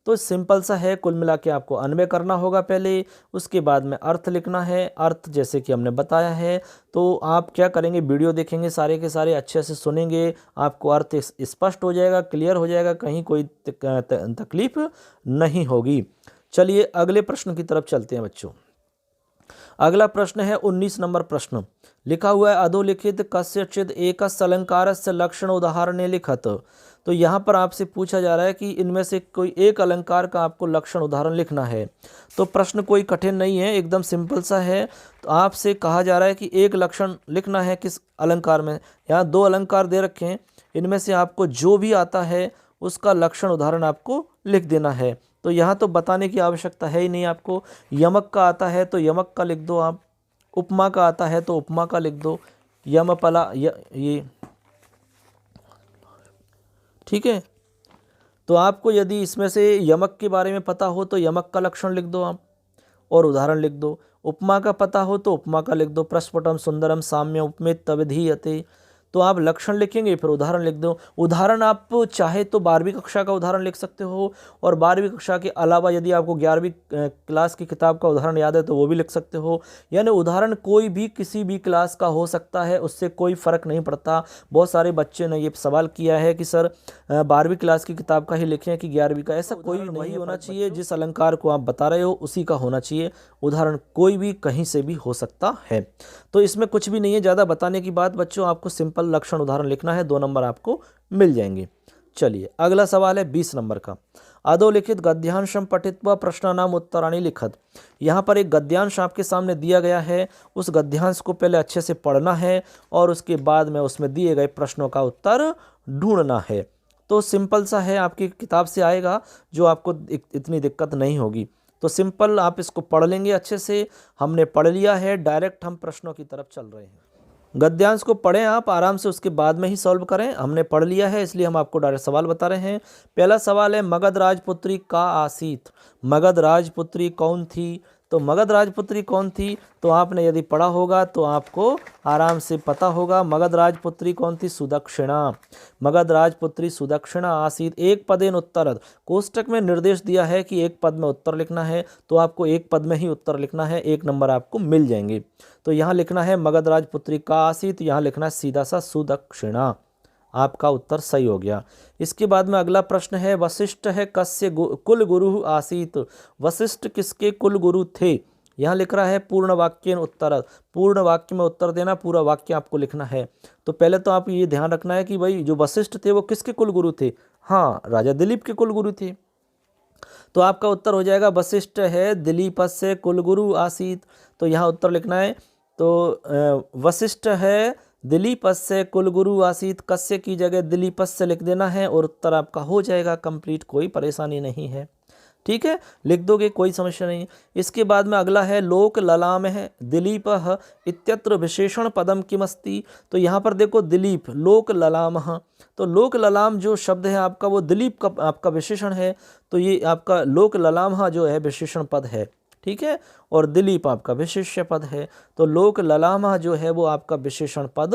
तो सिंपल सा है। कुल मिला के आपको अन्वय करना होगा पहले, उसके बाद में अर्थ लिखना है। अर्थ जैसे कि हमने बताया है। तो आप क्या करेंगे, वीडियो देखेंगे, सारे के सारे अच्छे से सुनेंगे, आपको अर्थ स्पष्ट हो जाएगा, क्लियर हो जाएगा, कहीं कोई तकलीफ नहीं होगी। चलिए अगले प्रश्न की तरफ चलते हैं बच्चों। अगला प्रश्न है 19 नंबर प्रश्न। लिखा हुआ है अधोलिखित कस्यचिद एकस्य अलंकारस्य लक्षण उदाहरणे लिखत। तो यहाँ पर आपसे पूछा जा रहा है कि इनमें से कोई एक अलंकार का आपको लक्षण उदाहरण लिखना है। तो प्रश्न कोई कठिन नहीं है, एकदम सिंपल सा है। तो आपसे कहा जा रहा है कि एक लक्षण लिखना है किस अलंकार में। यहाँ 2 अलंकार दे रखे हैं, इनमें से आपको जो भी आता है उसका लक्षण उदाहरण आपको लिख देना है। तो यहाँ तो बताने की आवश्यकता है ही नहीं आपको। यमक का आता है तो यमक का लिख दो आप, उपमा का आता है तो उपमा का लिख दो, यमपला ये ठीक है। तो आपको यदि इसमें से यमक के बारे में पता हो तो यमक का लक्षण लिख दो आप और उदाहरण लिख दो। उपमा का पता हो तो उपमा का लिख दो, प्रस्फुटम सुंदरम साम्य उपमेत तविधीयते। तो आप लक्षण लिखेंगे फिर उदाहरण लिख दो। उदाहरण आप चाहे तो 12वीं कक्षा का उदाहरण लिख सकते हो, और 12वीं कक्षा के अलावा यदि आपको 11वीं क्लास की किताब का उदाहरण याद है तो वो भी लिख सकते हो। यानी उदाहरण कोई भी किसी भी क्लास का हो सकता है, उससे कोई फ़र्क नहीं पड़ता। बहुत सारे बच्चे ने ये सवाल किया है कि सर 12वीं क्लास की किताब का ही लिखें कि 11वीं का। ऐसा कोई नहीं होना चाहिए, जिस अलंकार को आप बता रहे हो उसी का होना चाहिए। उदाहरण कोई भी कहीं से भी हो सकता है। तो इसमें कुछ भी नहीं है ज़्यादा बताने की बात बच्चों, आपको सिंपल लक्षण उदाहरण लिखना है, 2 नंबर आपको मिल जाएंगे। चलिए अगला सवाल है 20 नंबर का। अधोलिखित गद्यांशम पठित्वा प्रश्नानाम उत्तराणि लिखत। यहाँ पर एक गद्यांश आपके सामने दिया गया है, उस गद्यांश को पहले अच्छे से पढ़ना है और उसके बाद में उसमें दिए गए प्रश्नों का उत्तर ढूंढना है। तो सिंपल सा है, आपकी किताब से आएगा, जो आपको इतनी दिक्कत नहीं होगी। तो सिंपल आप इसको पढ़ लेंगे अच्छे से। हमने पढ़ लिया है, डायरेक्ट हम प्रश्नों की तरफ चल रहे हैं। गद्यांश को पढ़ें आप आराम से, उसके बाद में ही सॉल्व करें। हमने पढ़ लिया है इसलिए हम आपको डायरेक्ट सवाल बता रहे हैं। पहला सवाल है मगध राजपुत्री का आसीत। मगध राजपुत्री कौन थी? तो मगध राजपुत्री कौन थी? तो आपने यदि पढ़ा होगा तो आपको आराम से पता होगा। मगध राजपुत्री कौन थी? सुदक्षिणा। मगध राजपुत्री सुदक्षिणा आसीत। एक पदेन उत्तरद। कोष्टक में निर्देश दिया है कि एक पद में उत्तर लिखना है, तो आपको एक पद में ही उत्तर लिखना है, 1 नंबर आपको मिल जाएंगे। तो यहाँ लिखना है मगध राजपुत्री का आसीत, यहाँ लिखना है सीधा सा सुदक्षिणा। आपका उत्तर सही हो गया। इसके बाद में अगला प्रश्न है वशिष्ठ है कस्य कुल गुरु आसीत। वशिष्ठ किसके कुल गुरु थे? यहाँ लिख रहा है पूर्ण वाक्य उत्तर। पूर्ण वाक्य में उत्तर देना, पूरा वाक्य आपको लिखना है। तो पहले तो आप ये ध्यान रखना है कि भाई जो वशिष्ठ थे वो किसके कुल गुरु थे? हाँ, राजा दिलीप के कुल गुरु थे। तो आपका उत्तर हो जाएगा वशिष्ठ है दिलीपस्य कुल गुरु आसीत। तो यहाँ उत्तर लिखना है। तो वशिष्ठ है दिलीपस्य कुलगुरु आसीत, कस्य की जगह दिलीपस्य लिख देना है और उत्तर आपका हो जाएगा कंप्लीट, कोई परेशानी नहीं है। ठीक है, लिख दोगे, कोई समस्या नहीं। इसके बाद में अगला है लोक ललाम है दिलीप इत्यत्र विशेषण पदम किमस्ति। तो यहाँ पर देखो दिलीप लोक ललाम, तो लोक ललाम जो शब्द है आपका वो दिलीप का आपका विशेषण है। तो ये आपका लोक ललाम जो है विशेषण पद है। ठीक है, और दिलीप आपका विशेष्य पद है। तो लोक ललामा जो है वो आपका विशेषण पद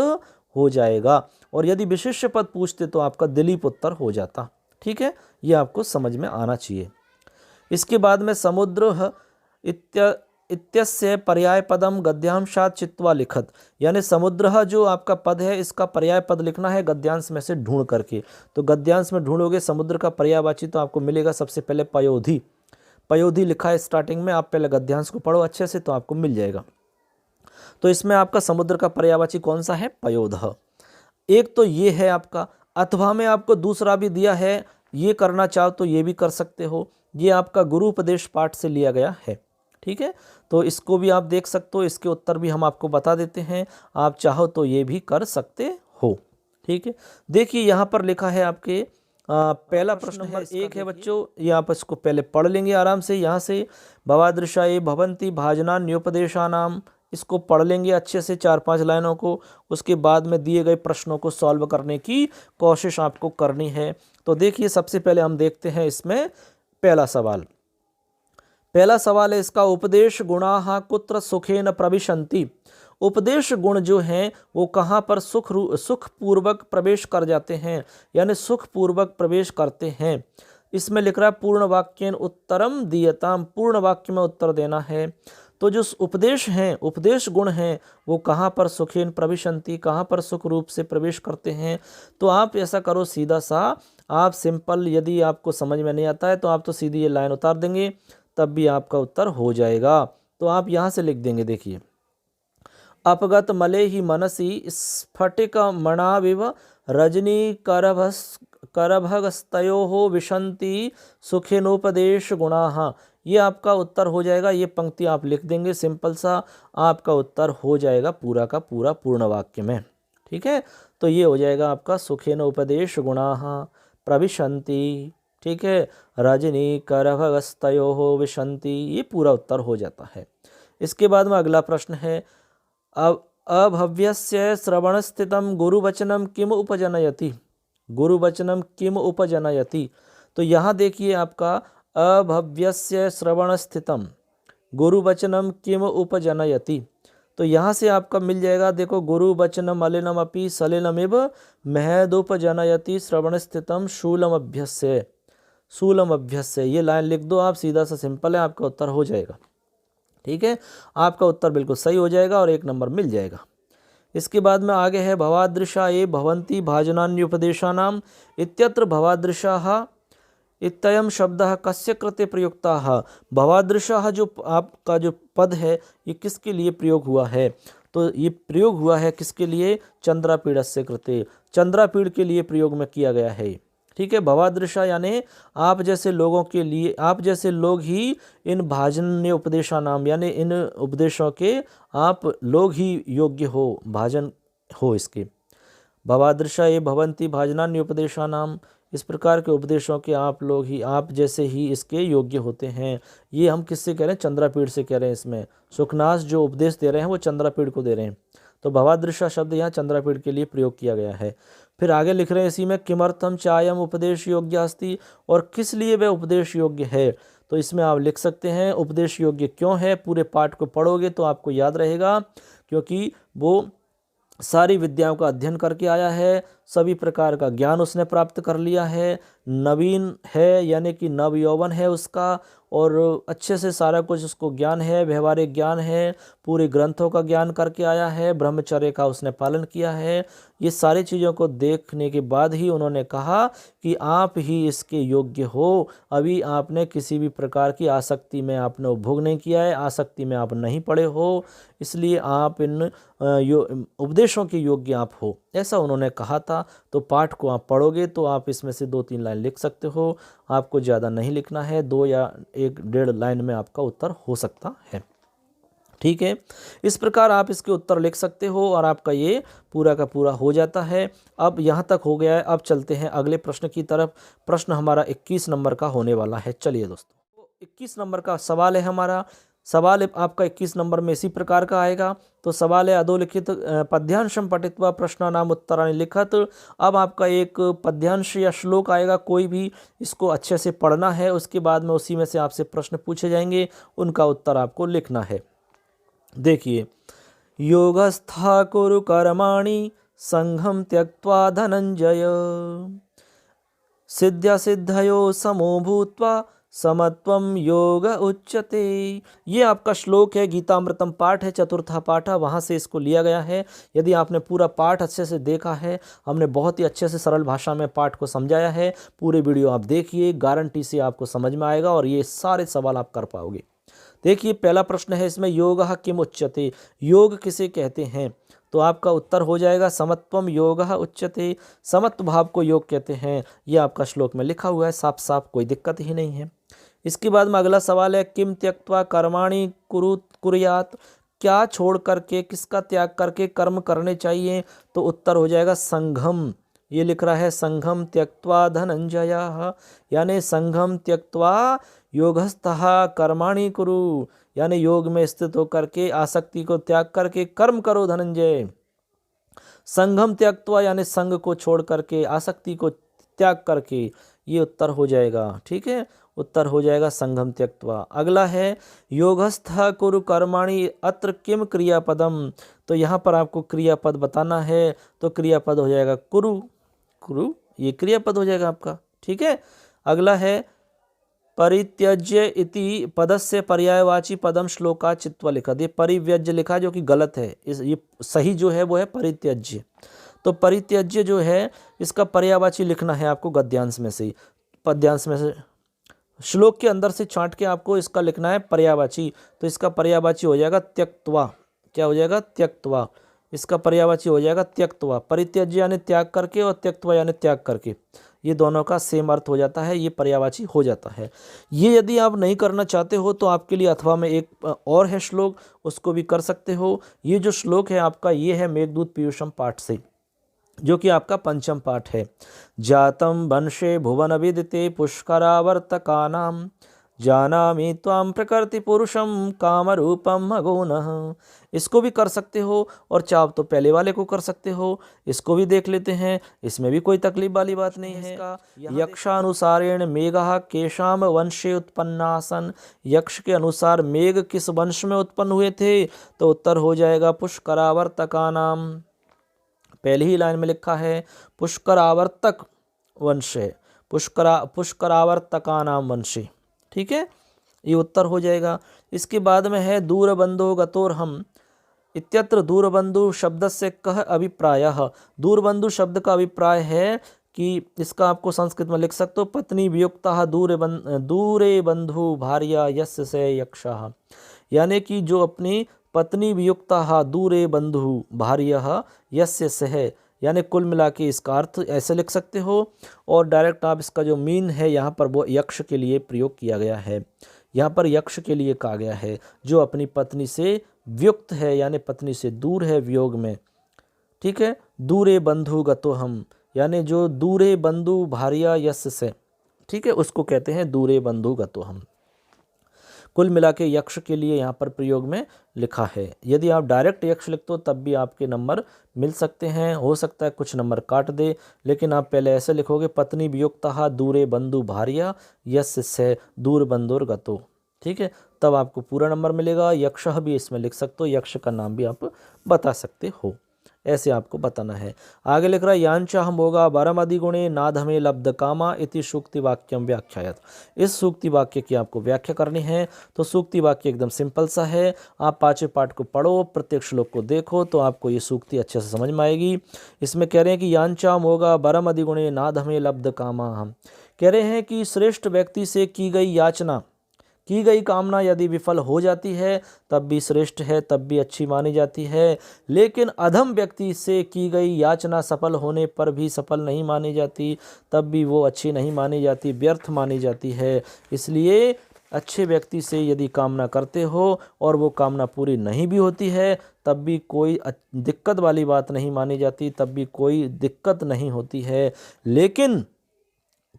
हो जाएगा, और यदि विशेष्य पद पूछते तो आपका दिलीप उत्तर हो जाता। ठीक है, ये आपको समझ में आना चाहिए। इसके बाद में समुद्र इत्यस्य पर्याय पदम गद्यांशात चित्वा लिखत, यानी समुद्र जो आपका पद है इसका पर्याय पद लिखना है गद्यांश में से ढूंढ करके। तो गद्यांश में ढूंढोगे समुद्र का पर्यायवाची तो आपको मिलेगा सबसे पहले पयोधी। पयोधी लिखा है स्टार्टिंग में, आप पहले गद्यांश को पढ़ो अच्छे से तो आपको मिल जाएगा। तो इसमें आपका समुद्र का पर्यायवाची कौन सा है? पयोधः। एक तो ये है आपका। अथवा में आपको दूसरा भी दिया है, ये करना चाहो तो ये भी कर सकते हो। ये आपका गुरु उपदेश पाठ से लिया गया है, ठीक है। तो इसको भी आप देख सकते हो, इसके उत्तर भी हम आपको बता देते हैं, आप चाहो तो ये भी कर सकते हो, ठीक है। देखिए यहाँ पर लिखा है आपके पहला प्रश्न नंबर 1 है बच्चों, ये आप इसको पहले पढ़ लेंगे आराम से। यहाँ से भवादृशाए भवन्ति भाजनान्योपदेशानाम, इसको पढ़ लेंगे अच्छे से 4-5 लाइनों को। उसके बाद में दिए गए प्रश्नों को सॉल्व करने की कोशिश आपको करनी है। तो देखिए सबसे पहले हम देखते हैं इसमें पहला सवाल। पहला सवाल है इसका, उपदेश गुणाः कुत्र सुखेन प्रविशन्ति। उपदेश गुण जो हैं वो कहाँ पर सुखपूर्वक प्रवेश कर जाते हैं, यानी सुखपूर्वक प्रवेश करते हैं। इसमें लिख रहा है पूर्ण वाक्येन उत्तरम दीयताम, पूर्ण वाक्य में उत्तर देना है। तो जो उपदेश हैं, उपदेश गुण हैं, वो कहाँ पर सुखेन प्रविशन्ति, कहाँ पर सुख रूप से प्रवेश करते हैं। तो आप ऐसा करो सीधा सा, आप सिंपल, यदि आपको समझ में नहीं आता है तो आप तो सीधी ये लाइन उतार देंगे, तब भी आपका उत्तर हो जाएगा। तो आप यहाँ से लिख देंगे, देखिए, अपगत मले ही मनसी स्फटिक मणाविव रजनी करभगस्तयो विशन्ति सुखेनोपदेश गुणाः। ये आपका उत्तर हो जाएगा। ये पंक्ति आप लिख देंगे सिंपल सा, आपका उत्तर हो जाएगा पूरा का पूरा पूर्ण वाक्य में, ठीक है। तो ये हो जाएगा आपका सुखेनोपदेश गुणाः प्रविशन्ति, ठीक है, रजनी करभगस्तयो विशन्ति, ये पूरा उत्तर हो जाता है। इसके बाद में अगला प्रश्न है, अभव्यस्य श्रवणस्थितं गुरुवचनं किम उपजनयति। गुरुवचनं किम उपजनयति। तो यहाँ देखिए आपका अभव्यस्य श्रवणस्थितं गुरुवचनं किम उपजनयति। तो यहाँ से आपका मिल जाएगा, देखो, गुरुवचनं मलिनमपि सलिलमिव महदुपजनयति श्रवणस्थितं शूलमभ्यस्य। शूलमभ्यस्य, ये लाइन लिख दो आप, सीधा सा सिंपल है, आपका उत्तर हो जाएगा, ठीक है। आपका उत्तर बिल्कुल सही हो जाएगा और 1 नंबर मिल जाएगा। इसके बाद में आगे है, भवादृशा ये भवन्ति भाजनान्युपदेशानाम इत्यत्र भवादृशाः इत्ययं शब्दः कस्य कृते प्रयुक्ताः। भवादृशाः जो आपका जो पद है ये किसके लिए प्रयोग हुआ है? तो ये प्रयोग हुआ है किसके लिए? चंद्रापीडस्य कृते, चंद्रापीड के लिए प्रयोग में किया गया है, ठीक है। भवादृशा यानी आप जैसे लोगों के लिए, आप जैसे लोग ही इन भाजन्य उपदेशा नाम, यानी इन उपदेशों के आप लोग ही योग्य हो, भाजन हो इसके। भवादृशा ये भवन्ति भाजनान्य उपदेशा नाम, इस प्रकार के उपदेशों के आप लोग ही, आप जैसे ही इसके योग्य होते हैं। ये हम किससे कह रहे हैं? चंद्रापीड से कह रहे हैं। इसमें सुखनाथ जो उपदेश दे रहे हैं वो चंद्रापीड को दे रहे हैं। तो भवादृशा शब्द यहाँ चंद्रापीड के लिए प्रयोग किया गया है। फिर आगे लिख रहे हैं इसी में, किमर्थम चायम उपदेश योग्य अस्ति, और किस लिए वह उपदेश योग्य है। तो इसमें आप लिख सकते हैं उपदेश योग्य क्यों है। पूरे पाठ को पढ़ोगे तो आपको याद रहेगा, क्योंकि वो सारी विद्याओं का अध्ययन करके आया है, सभी प्रकार का ज्ञान उसने प्राप्त कर लिया है, नवीन है यानी कि नव यौवन है उसका, और अच्छे से सारा कुछ उसको ज्ञान है, व्यवहारिक ज्ञान है, पूरे ग्रंथों का ज्ञान करके आया है, ब्रह्मचर्य का उसने पालन किया है। ये सारी चीज़ों को देखने के बाद ही उन्होंने कहा कि आप ही इसके योग्य हो। अभी आपने किसी भी प्रकार की आसक्ति में आपने उपभोग नहीं किया है, आसक्ति में आप नहीं पड़े हो, इसलिए आप इन उपदेशों के योग्य आप हो, ऐसा उन्होंने कहा था। तो पाठ को आप पढ़ोगे तो आप इसमें से 2-3 लाइन लिख सकते हो, आपको ज़्यादा नहीं लिखना है, 2 या 1-1.5 लाइन में आपका उत्तर हो सकता है, ठीक है। इस प्रकार आप इसके उत्तर लिख सकते हो और आपका ये पूरा का पूरा हो जाता है। अब यहाँ तक हो गया है, अब चलते हैं अगले प्रश्न की तरफ। प्रश्न हमारा 21 नंबर का होने वाला है। चलिए दोस्तों, 21 नंबर का सवाल है हमारा। सवाल आपका 21 नंबर में इसी प्रकार का आएगा। तो सवाल है, अधोलिखित पद्यांशम पठित्वा प्रश्नानाम उत्तराणि लिखत। अब आपका एक पद्यांश या श्लोक आएगा कोई भी, इसको अच्छे से पढ़ना है, उसके बाद में उसी में से आपसे प्रश्न पूछे जाएंगे, उनका उत्तर आपको लिखना है। देखिए, योगस्था कुरु कर्माणि संघम त्यक्त्वा धनंजय, सिद्ध्या सिद्धयो समो भूत्वा समत्वम योग उच्यते। ये आपका श्लोक है, गीतामृतम पाठ है, चतुर्था पाठ है, वहाँ से इसको लिया गया है। यदि आपने पूरा पाठ अच्छे से देखा है, हमने बहुत ही अच्छे से सरल भाषा में पाठ को समझाया है, पूरे वीडियो आप देखिए, गारंटी से आपको समझ में आएगा और ये सारे सवाल आप कर पाओगे। देखिए पहला प्रश्न है इसमें, योगः किम उच्यते, योग किसे कहते हैं? तो आपका उत्तर हो जाएगा समत्वम योगः उच्यते, समत्व भाव को योग कहते हैं। यह आपका श्लोक में लिखा हुआ है, साफ साफ, कोई दिक्कत ही नहीं है। इसके बाद में अगला सवाल है, किम त्यक्त्वा कर्माणि कुर्यात्, क्या छोड़ करके, किसका त्याग करके कर्म करने चाहिए? तो उत्तर हो जाएगा संघम। ये लिख रहा है संघम त्यक्त्वा धनंजयः, यानी संघम त्यक्त्वा योगस्थः कर्माणि कुरु, यानी योग में स्थित होकर के आसक्ति को त्याग करके कर्म करो धनंजय। संघम त्यक्त्वा यानी संघ को छोड़ करके, आसक्ति को त्याग करके, ये उत्तर हो जाएगा। ठीक है, उत्तर हो जाएगा संघम त्यक्त्वा। अगला है, योगस्थः कुरु कर्माणि अत्र किम क्रियापदम, तो यहाँ पर आपको क्रियापद बताना है, तो क्रियापद हो जाएगा कुरु। कुरु ये क्रियापद हो जाएगा आपका। ठीक है, अगला है, परित्यज्य इति पदस्य पर्यायवाची पदम श्लोका चित्वा लिखा। ये परिव्यज्य लिखा जो कि गलत है, ये सही जो है वो है परित्यज्य। तो परित्यज्य जो है इसका पर्यायवाची लिखना है आपको गद्यांश में से, पद्यांश में से, श्लोक के अंदर से छांट के आपको इसका लिखना है पर्यायवाची। तो इसका पर्यायवाची हो जाएगा त्यक्त्वा। क्या हो जाएगा? त्यक्त्वा। इसका पर्यायवाची हो जाएगा त्यक्त्वा। परित्यज्य यानी त्याग करके और त्यक्त्वा यानी त्याग करके, ये दोनों का सेम अर्थ हो जाता है, ये पर्यायवाची हो जाता है। ये यदि आप नहीं करना चाहते हो तो आपके लिए अथवा में एक और है श्लोक, उसको भी कर सकते हो। ये जो श्लोक है आपका, ये है मेघदूत पीयूषम पाठ से, जो कि आपका पंचम पाठ है। जातम वंशे भुवन विदिते पुष्करावर्तकानाम, जानामि त्वां प्रकृति पुरुषम काम रूपम अगुणः। इसको भी कर सकते हो, और चाहो तो पहले वाले को कर सकते हो। इसको भी देख लेते हैं, इसमें भी कोई तकलीफ वाली बात नहीं है। यक्षानुसारेण मेघः केशाम वंशे उत्पन्नासन, यक्ष के अनुसार मेघ किस वंश में उत्पन्न हुए थे? तो उत्तर हो जाएगा पुष्करावर्तकानाम। पहली ही लाइन में लिखा है पुष्करावर्तक वंश है, पुष्करावर्तकानाम वंशे। ठीक है, ये उत्तर हो जाएगा। इसके बाद में है दूरबंधो गतोरहम इत्यत्र दूरबंधु शब्द से कह अभिप्रायः। दूरबंधु शब्द का अभिप्राय है कि इसका आपको संस्कृत में लिख सकते हो, पत्नी वियुक्तः दूरे बंधु भार्या यस्य से यक्षः, यानी कि जो अपनी पत्नी वियुक्तः दूरे बंधु भार्या यस्य सह, यानी कुल मिला के इसका अर्थ ऐसे लिख सकते हो। और डायरेक्ट आप इसका जो मीन है यहाँ पर वो यक्ष के लिए प्रयोग किया गया है। यहाँ पर यक्ष के लिए कहा गया है जो अपनी पत्नी से वियुक्त है, यानी पत्नी से दूर है वियोग में। ठीक है, दूरे बंधु गतो हम, यानी जो दूरे बंधु भार्या यस्य से, ठीक है, उसको कहते हैं दूरे बंधु गतो हम। कुल मिला के यक्ष के लिए यहाँ पर प्रयोग में लिखा है। यदि आप डायरेक्ट यक्ष लिखते हो तब भी आपके नंबर मिल सकते हैं, हो सकता है कुछ नंबर काट दे, लेकिन आप पहले ऐसे लिखोगे पत्नी वियुक्तः दूरे बंधु भार्या यस्य से दूर बंधुर गतो। ठीक है, तब आपको पूरा नंबर मिलेगा। यक्ष भी इसमें लिख सकते हो, यक्ष का नाम भी आप बता सकते हो, ऐसे आपको बताना है। आगे लिख रहा है यांचा हम होगा परम अधिगुणे नाधमे लब्ध कामा इति सूक्ति वाक्यम व्याख्यायत। इस सूक्ति वाक्य की आपको व्याख्या करनी है। तो सूक्ति वाक्य एकदम सिंपल सा है, आप पांचवें पाठ को पढ़ो, प्रत्येक श्लोक को देखो तो आपको ये सूक्ति अच्छे से समझ में आएगी। इसमें कह रहे हैं कि यांचा हम होगा परम अधिगुणे नाधमे लब्ध कामा, हम कह रहे हैं कि श्रेष्ठ व्यक्ति से की गई याचना, की गई कामना यदि विफल हो जाती है तब भी श्रेष्ठ है, तब भी अच्छी मानी जाती है। लेकिन अधम व्यक्ति से की गई याचना सफल होने पर भी सफल नहीं मानी जाती, तब भी वो अच्छी नहीं मानी जाती, व्यर्थ मानी जाती है। इसलिए अच्छे व्यक्ति से यदि कामना करते हो और वो कामना पूरी नहीं भी होती है तब भी कोई दिक्कत वाली बात नहीं मानी जाती, तब भी कोई दिक्कत नहीं होती है। लेकिन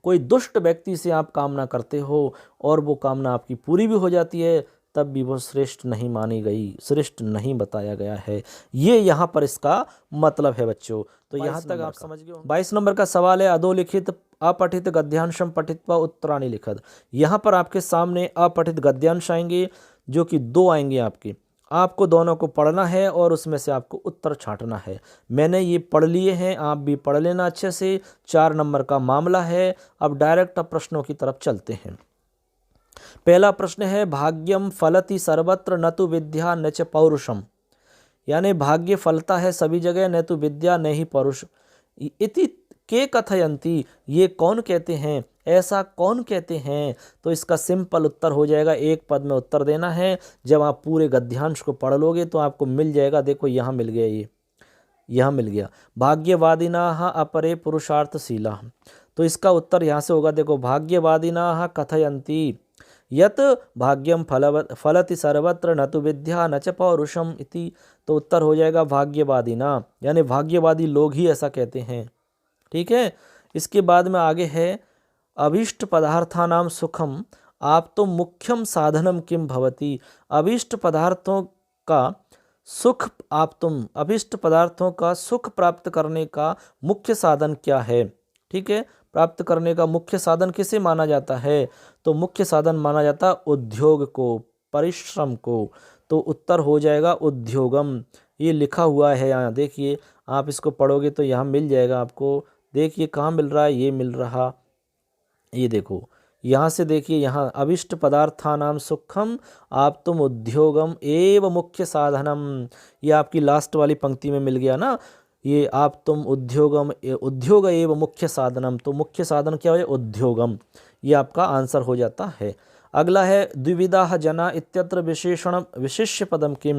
कोई दुष्ट व्यक्ति से आप कामना करते हो और वो कामना आपकी पूरी भी हो जाती है तब भी वो श्रेष्ठ नहीं मानी गई, श्रेष्ठ नहीं बताया गया है। ये यहाँ पर इसका मतलब है बच्चों। तो यहाँ तक आप समझ गए। 22 नंबर का सवाल है अधोलिखित अपठित गद्यांशम पठित्वा उत्तराणि लिखत। यहाँ पर आपके सामने अपठित गद्यांश आएंगे जो कि 2 आएंगे आपके, आपको दोनों को पढ़ना है और उसमें से आपको उत्तर छांटना है। मैंने ये पढ़ लिए हैं, आप भी पढ़ लेना अच्छे से। 4 नंबर का मामला है। अब डायरेक्ट प्रश्नों की तरफ चलते हैं। पहला प्रश्न है भाग्यम फलति सर्वत्र न तो विद्या न च पौरुषम, यानी भाग्य फलता है सभी जगह, न तो विद्या न ही पौरुष। इति के कथयंती, ये कौन कहते हैं, ऐसा कौन कहते हैं। तो इसका सिंपल उत्तर हो जाएगा, एक पद में उत्तर देना है। जब आप पूरे गद्यांश को पढ़ लोगे तो आपको मिल जाएगा। देखो यहाँ मिल गया, ये यहाँ मिल गया, भाग्यवादिनाः अपरे पुरुषार्थशीलाः। तो इसका उत्तर यहाँ से होगा, देखो भाग्यवादिनाः कथयन्ति यत भाग्यम फलति सर्वत्र न तो विद्या न च पौरुषम इति। तो उत्तर हो जाएगा भाग्यवादिना, यानी भाग्यवादी लोग ही ऐसा कहते हैं। ठीक है, इसके बाद में आगे है अभीष्ट पदार्थानाम सुखम आप तो मुख्यम साधनम किम भवति। अभीष्ट पदार्थों का सुख अभीष्ट पदार्थों का सुख प्राप्त करने का मुख्य साधन क्या है। ठीक है, प्राप्त करने का मुख्य साधन किसे माना जाता है, तो मुख्य साधन माना जाता है उद्योग को, परिश्रम को। तो उत्तर हो जाएगा उद्योगम। ये लिखा हुआ है यहाँ, देखिए आप इसको पढ़ोगे तो यहाँ मिल जाएगा आपको। देखिए कहाँ मिल रहा है, ये मिल रहा, ये देखो यहाँ से देखिए, यहाँ अभिष्ट पदार्थानाम सुखम आप तुम उद्योगम एव मुख्य साधनम, ये आपकी लास्ट वाली पंक्ति में मिल गया ना। ये आप तुम उद्योग एव मुख्य साधनम, तो मुख्य साधन क्या है, उद्योगम। ये आपका आंसर हो जाता है। अगला है द्विविधा जना इत्यत्र विशेषण विशिष्य पदम किम,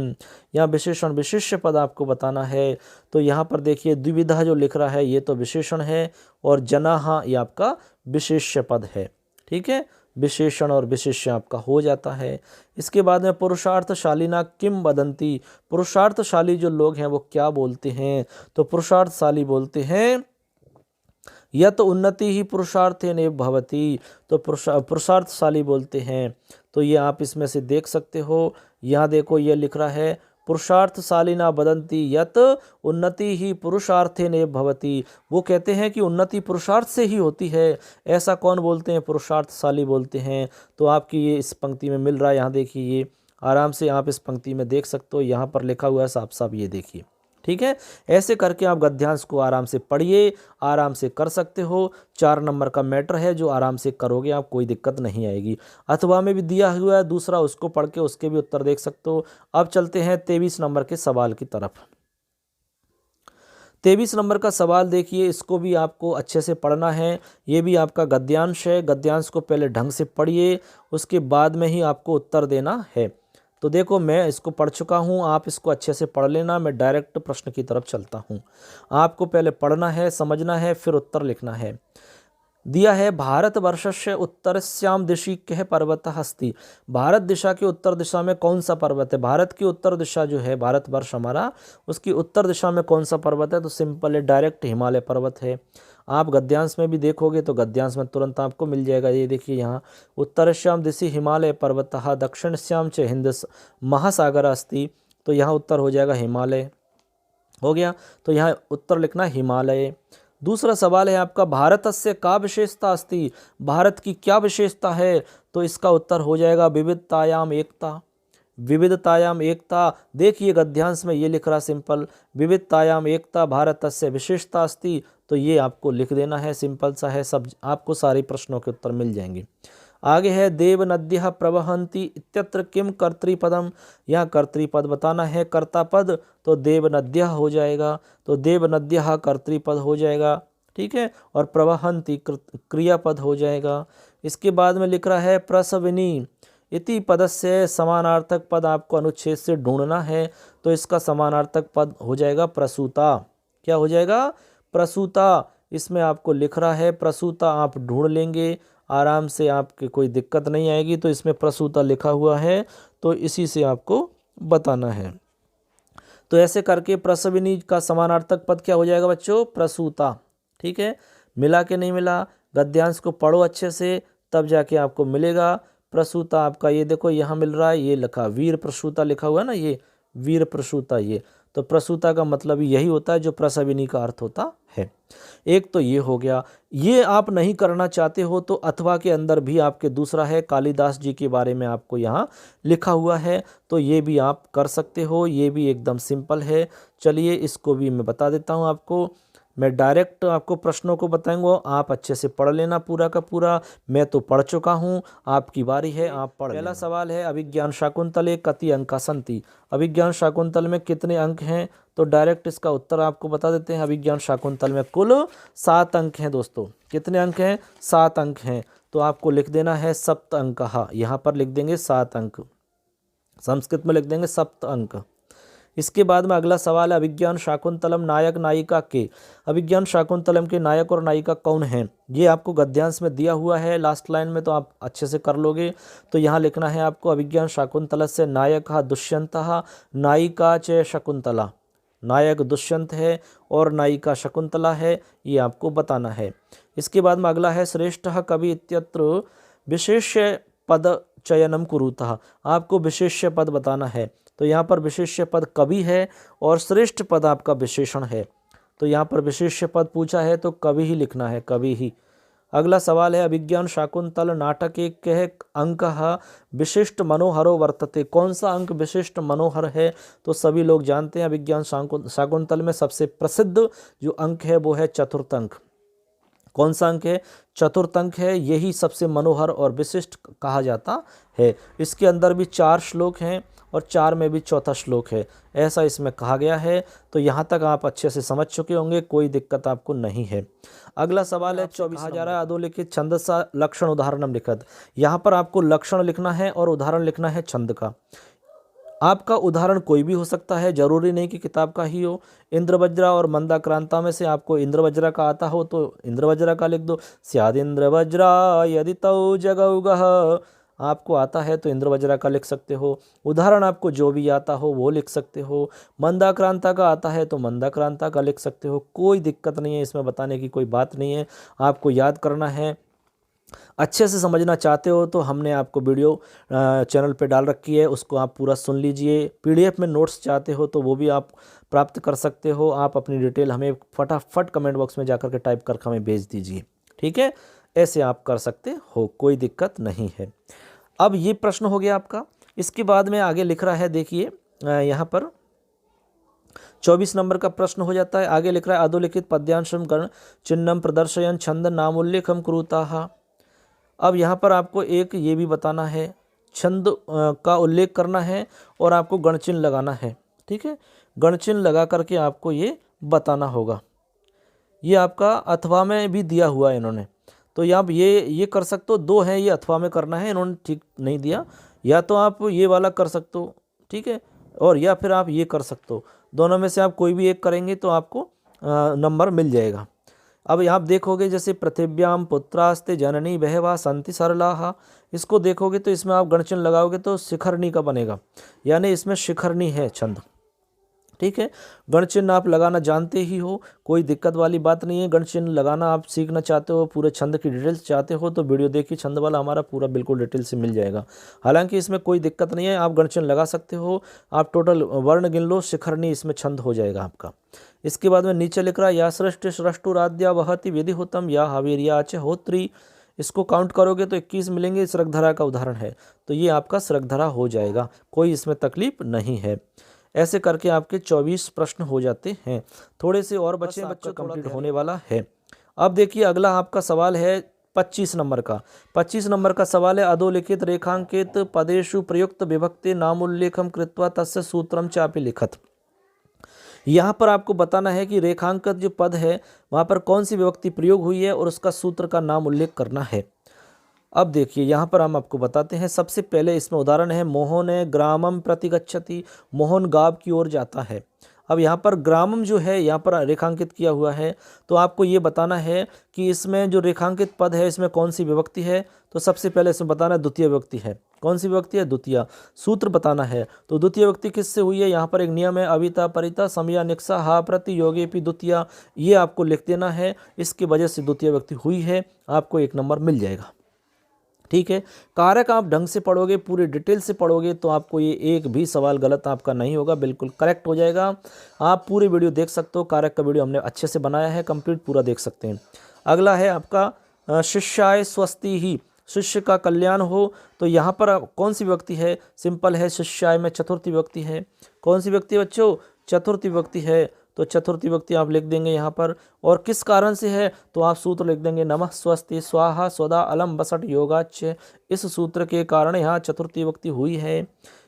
यहाँ विशेषण विशिष्य पद आपको बताना है। तो यहाँ पर देखिए द्विविधा जो लिख रहा है ये तो विशेषण है, और जना ये आपका विशेष्य पद है। ठीक है, विशेषण और विशेष्य आपका हो जाता है। इसके बाद में पुरुषार्थशालिना किम वदंती, पुरुषार्थशाली जो लोग हैं वो क्या बोलते हैं। तो पुरुषार्थशाली बोलते हैं यत उन्नति ही पुरुषार्थेन भवति, तो पुरुषार्थशाली बोलते हैं। तो ये आप इसमें से देख सकते हो, यहाँ देखो ये लिख रहा है पुरुषार्थशालिना वदन्ति यत उन्नति ही पुरुषार्थेन भवति। वो कहते हैं कि उन्नति पुरुषार्थ से ही होती है। ऐसा कौन बोलते हैं, पुरुषार्थशाली बोलते हैं। तो आपकी ये इस पंक्ति में मिल रहा है, यहाँ देखिए ये आराम से आप इस पंक्ति में देख सकते हो, यहाँ पर लिखा हुआ है साफ साफ, ये देखिए। ठीक है, ऐसे करके आप गद्यांश को आराम से पढ़िए, आराम से कर सकते हो। 4 नंबर का मैटर है जो आराम से करोगे आप, कोई दिक्कत नहीं आएगी। अथवा में भी दिया हुआ है दूसरा, उसको पढ़ के उसके भी उत्तर देख सकते हो। अब चलते हैं 23 नंबर के सवाल की तरफ। 23 नंबर का सवाल देखिए, इसको भी आपको अच्छे से पढ़ना है। ये भी आपका गद्यांश है, गद्यांश को पहले ढंग से पढ़िए, उसके बाद में ही आपको उत्तर देना है। तो देखो मैं इसको पढ़ चुका हूँ, आप इसको अच्छे से पढ़ लेना। मैं डायरेक्ट प्रश्न की तरफ चलता हूँ। आपको पहले पढ़ना है, समझना है, फिर उत्तर लिखना है। दिया है भारतवर्षस्य उत्तरस्याम दिशि कः पर्वतः अस्ति, भारत दिशा के उत्तर दिशा में कौन सा पर्वत है। भारत की उत्तर दिशा जो है, भारतवर्ष हमारा, उसकी उत्तर दिशा में कौन सा पर्वत है। तो सिंपल है, डायरेक्ट हिमालय पर्वत है। आप गद्यांश में भी देखोगे तो गद्यांश में तुरंत आपको मिल जाएगा। ये देखिए यहाँ उत्तरस्याम दिशि हिमालय पर्वतः दक्षिणस्याम च हिंद महासागर अस्ति। तो यहाँ उत्तर हो जाएगा हिमालय, हो गया। तो यहाँ उत्तर लिखना हिमालय। दूसरा सवाल है आपका भारतस्य का विशेषता अस्ति, भारत की क्या विशेषता है। तो इसका उत्तर हो जाएगा विविधतायाम एकता, विविधतायाम एकता। देखिए गद्यांश में ये लिख रहा सिंपल, विविधतायाम एकता भारतस्य विशेषता अस्ति। तो ये आपको लिख देना है, सिंपल सा है, सब आपको सारे प्रश्नों के उत्तर मिल जाएंगे। आगे है देव नद्यः प्रवहन्ति इत्यत्र किम कर्तृपदम, यहाँ कर्तृपद बताना है, कर्ता पद। तो देव नद्यः हो जाएगा, तो देव नद्यः कर्तृपद हो जाएगा। ठीक है, और प्रवहन्ति क्रियापद हो जाएगा। इसके बाद में लिख रहा है प्रसविनी इति पदस्य समानार्थक पद आपको अनुच्छेद से ढूंढना है। तो इसका समानार्थक पद हो जाएगा प्रसूता। क्या हो जाएगा, प्रसूता। इसमें आपको लिख रहा है प्रसूता, आप ढूंढ लेंगे आराम से, आपके कोई दिक्कत नहीं आएगी। तो इसमें प्रसूता लिखा हुआ है, तो इसी से आपको बताना है। तो ऐसे करके प्रसविनी का समानार्थक पद क्या हो जाएगा बच्चों, प्रसूता। ठीक है, मिला के नहीं मिला, गद्यांश को पढ़ो अच्छे से, तब जाके आपको मिलेगा। प्रसूता आपका ये देखो यहाँ मिल रहा है, ये लिखा वीर प्रसूता लिखा हुआ है ना, ये वीर प्रसूता। ये तो प्रसूता का मतलब यही होता है जो प्रसविनी का अर्थ होता है। एक तो ये हो गया। ये आप नहीं करना चाहते हो तो अथवा के अंदर भी आपके दूसरा है, कालिदास जी के बारे में आपको यहाँ लिखा हुआ है, तो ये भी आप कर सकते हो। ये भी एकदम सिंपल है। चलिए इसको भी मैं बता देता हूँ आपको। मैं डायरेक्ट आपको प्रश्नों को बताऊंगा, आप अच्छे से पढ़ लेना पूरा का पूरा। मैं तो पढ़ चुका हूँ, आपकी बारी है, आप पढ़ लेना। पहला सवाल है अभिज्ञान शाकुंतले कति अंका संति। अभिज्ञान शाकुंतल में कितने अंक हैं? तो डायरेक्ट इसका उत्तर आपको बता देते हैं। अभिज्ञान शाकुंतल में कुल 7 अंक हैं दोस्तों। कितने अंक हैं? 7 अंक हैं। तो आपको लिख देना है सप्त अंकः, यहाँ पर लिख देंगे 7 अंक, संस्कृत में लिख देंगे सप्त अंक। इसके बाद में अगला सवाल है अभिज्ञान शाकुंतलम नायक नायिका के। अभिज्ञान शाकुंतलम के नायक और नायिका कौन हैं? ये आपको गद्यांश में दिया हुआ है लास्ट लाइन में, तो आप अच्छे से कर लोगे। तो यहाँ लिखना है आपको अभिज्ञान शाकुंतलस्य नायकः दुष्यंतः नायिका च शकुंतला। नायक दुष्यंत है और नायिका शकुंतला है, ये आपको बताना है। इसके बाद में अगला है श्रेष्ठः कवि इत्यत्र विशेष्य पद चयनम कुरुतः। आपको विशेष्य पद बताना है। तो यहाँ पर विशेष्य पद कवि है और श्रेष्ठ पद आपका विशेषण है। तो यहाँ पर विशेष्य पद पूछा है तो कवि ही लिखना है, कवि ही। अगला सवाल है अभिज्ञान शाकुंतल नाटके कः अंकः विशिष्ट मनोहरो वर्तते। कौन सा अंक विशिष्ट मनोहर है? तो सभी लोग जानते हैं अभिज्ञान शाकुंतल में सबसे प्रसिद्ध जो अंक है वो है चतुर्थ अंक। कौन सा अंक है? चतुर्थ अंक है। यही सबसे मनोहर और विशिष्ट कहा जाता है। इसके अंदर भी 4 श्लोक हैं और 4 में भी चौथा श्लोक है, ऐसा इसमें कहा गया है। तो यहाँ तक आप अच्छे से समझ चुके होंगे, कोई दिक्कत आपको नहीं है। अगला सवाल है 24 कहा जा रहा है अधोलिखित छंदसा लक्षण उदाहरणम लिखत। यहाँ पर आपको लक्षण लिखना है और उदाहरण लिखना है छंद का। आपका उदाहरण कोई भी हो सकता है, जरूरी नहीं कि किताब का ही हो। इंद्रवज्रा और मंदाक्रांता में से आपको इंद्रवज्रा का आता हो तो इंद्रवज्रा का लिख दो। स्याद इंद्रवज्रा यदि तौ जगौगः, आपको आता है तो इंद्रवज्रा का लिख सकते हो। उदाहरण आपको जो भी आता हो वो लिख सकते हो। मंदाक्रांता का आता है तो मंदाक्रांता का लिख सकते हो, कोई दिक्कत नहीं है, इसमें बताने की कोई बात नहीं है। आपको याद करना है। अच्छे से समझना चाहते हो तो हमने आपको वीडियो चैनल पे डाल रखी है, उसको आप पूरा सुन लीजिए। पीडीएफ में नोट्स चाहते हो तो वो भी आप प्राप्त कर सकते हो। आप अपनी डिटेल हमें फटाफट कमेंट बॉक्स में जाकर के टाइप करके हमें भेज दीजिए, ठीक है। ऐसे आप कर सकते हो, कोई दिक्कत नहीं है। अब ये प्रश्न हो गया आपका। इसके बाद में आगे लिख रहा है, देखिए यहाँ पर 24 नंबर का प्रश्न हो जाता है। आगे लिख रहा है अधोलिखित पद्यांशम गण चिन्हम प्रदर्शयन छंद नामोल्लेखम कुरुताः। अब यहाँ पर आपको एक ये भी बताना है, छंद का उल्लेख करना है और आपको गणचिन्ह लगाना है, ठीक है। गणचिन्ह लगा करके आपको ये बताना होगा। ये आपका अथवा में भी दिया हुआ है इन्होंने, तो आप ये कर सकते हो। 2 हैं, ये अथवा में करना है, इन्होंने ठीक नहीं दिया। या तो आप ये वाला कर सकते हो, ठीक है, और या फिर आप ये कर सकते हो। दोनों में से आप कोई भी एक करेंगे तो आपको नंबर मिल जाएगा। अब आप देखोगे जैसे पृथिव्याम पुत्रास्ते जननी बहवा संति सरलाहा, इसको देखोगे तो इसमें आप गणचिन्ह लगाओगे तो शिखरणी का बनेगा, यानी इसमें शिखरणी है छंद, ठीक है। गणचिन्ह आप लगाना जानते ही हो, कोई दिक्कत वाली बात नहीं है। गणचिन्ह लगाना आप सीखना चाहते हो, पूरे छंद की डिटेल्स चाहते हो तो वीडियो देखिए, छंद वाला हमारा पूरा बिल्कुल डिटेल से मिल जाएगा। हालांकि इसमें कोई दिक्कत नहीं है, आप गणचिन्ह लगा सकते हो। आप टोटल वर्ण गिन लो, शिखरणी इसमें छंद हो जाएगा आपका। इसके बाद में नीचे लिख रहा है या सृष्टि सृष्टुराद्या वहति विधिहुतम या हवीर्या च होत्री। इसको काउंट करोगे तो 21 मिलेंगे। सृगधरा का उदाहरण है, तो ये आपका सृगधरा हो जाएगा, कोई इसमें तकलीफ नहीं है। ऐसे करके आपके 24 प्रश्न हो जाते हैं। थोड़े से और बच्चे कंप्लीट होने वाला है। अब देखिए अगला आपका सवाल है 25 नंबर का। 25 नंबर का सवाल है अधोलिखित रेखांकित पदेषु प्रयुक्त विभक्ति नामोल्लेखम कृत्वा तस्य सूत्रम चापि लिखत। यहाँ पर आपको बताना है कि रेखांकित जो पद है वहाँ पर कौन सी विभक्ति प्रयोग हुई है और उसका सूत्र का नाम उल्लेख करना है। अब देखिए यहाँ पर हम आपको बताते हैं। सबसे पहले इसमें उदाहरण है मोहन ग्रामम प्रतिगच्छति, मोहन गांव की ओर जाता है। अब यहाँ पर ग्रामम जो है यहाँ पर रेखांकित किया हुआ है, तो आपको ये बताना है कि इसमें जो रेखांकित पद है इसमें कौन सी विभक्ति है। तो सबसे पहले इसमें बताना है द्वितीय विभक्ति है। कौन सी विभक्ति है? द्वितीय। सूत्र बताना है, तो द्वितीय विभक्ति किससे हुई है? यहाँ पर एक नियम है अविता परिता समया निक्सा हा प्रति योगेपि द्वितीय, ये आपको लिख देना है। इसकी वजह से द्वितीय विभक्ति हुई है, आपको 1 नंबर मिल जाएगा, ठीक है। कारक आप ढंग से पढ़ोगे, पूरी डिटेल से पढ़ोगे तो आपको ये एक भी सवाल गलत आपका नहीं होगा, बिल्कुल करेक्ट हो जाएगा। आप पूरी वीडियो देख सकते हो, कारक का वीडियो हमने अच्छे से बनाया है, कंप्लीट पूरा देख सकते हैं। अगला है आपका शिष्याय स्वस्ति ही, शिष्य का कल्याण हो। तो यहाँ पर कौन सी विभक्ति है? सिंपल है, शिष्याय में चतुर्थी विभक्ति है। कौन सी विभक्ति बच्चों? चतुर्थी विभक्ति है। तो चतुर्थी विभक्ति आप लिख देंगे यहाँ पर। और किस कारण से है तो आप सूत्र लिख देंगे नमः स्वस्ति स्वाहा स्वधा अलम बसठ योगाच्च। इस सूत्र के कारण यहाँ चतुर्थी विभक्ति हुई है।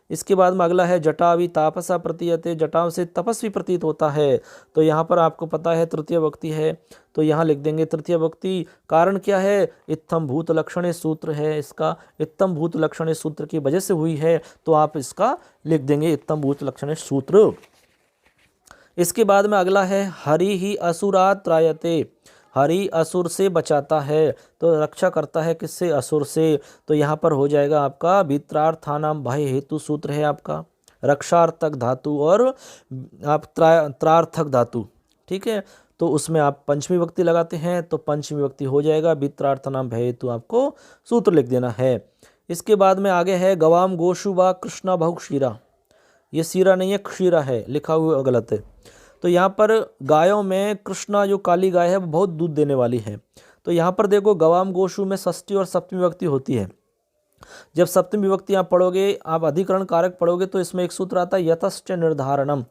इसके बाद में अगला है जटावी तापसा प्रतीयते, जटाओं से तपस्वी प्रतीत होता है। तो यहाँ पर आपको पता है तृतीय विभक्ति है, तो यहाँ लिख देंगे तृतीय विभक्ति। कारण क्या है, इत्थम भूत लक्षणे सूत्र है इसका, इत्थम भूत लक्षणे सूत्र की वजह से हुई है, तो आप इसका लिख देंगे इत्थम भूत लक्षणे सूत्र। इसके बाद में अगला है हरि ही असुरात् त्रायते, हरि असुर से बचाता है, तो रक्षा करता है किससे, असुर से। तो यहाँ पर हो जाएगा आपका वित्रार्थानाम भय हेतु सूत्र है आपका, रक्षार्थक धातु और आप त्रार्थक धातु, ठीक है। तो उसमें आप पंचमी विभक्ति लगाते हैं तो पंचमी विभक्ति हो जाएगा वित्रार्थानाम भय हेतु, आपको सूत्र लिख देना है। इसके बाद में आगे है गवाम गोशु व कृष्णा बहु क्षीरा, ये सीरा नहीं है क्षीरा है, लिखा हुआ गलत है। तो यहाँ पर गायों में कृष्णा जो काली गाय है वो बहुत दूध देने वाली है। तो यहाँ पर देखो गवाम गोशु में षष्ठी और सप्तमी विभक्ति होती है। जब सप्तमी विभक्ति आप पढ़ोगे, आप अधिकरण कारक पढ़ोगे, तो इसमें एक सूत्र आता है यतश्च निर्धारणम,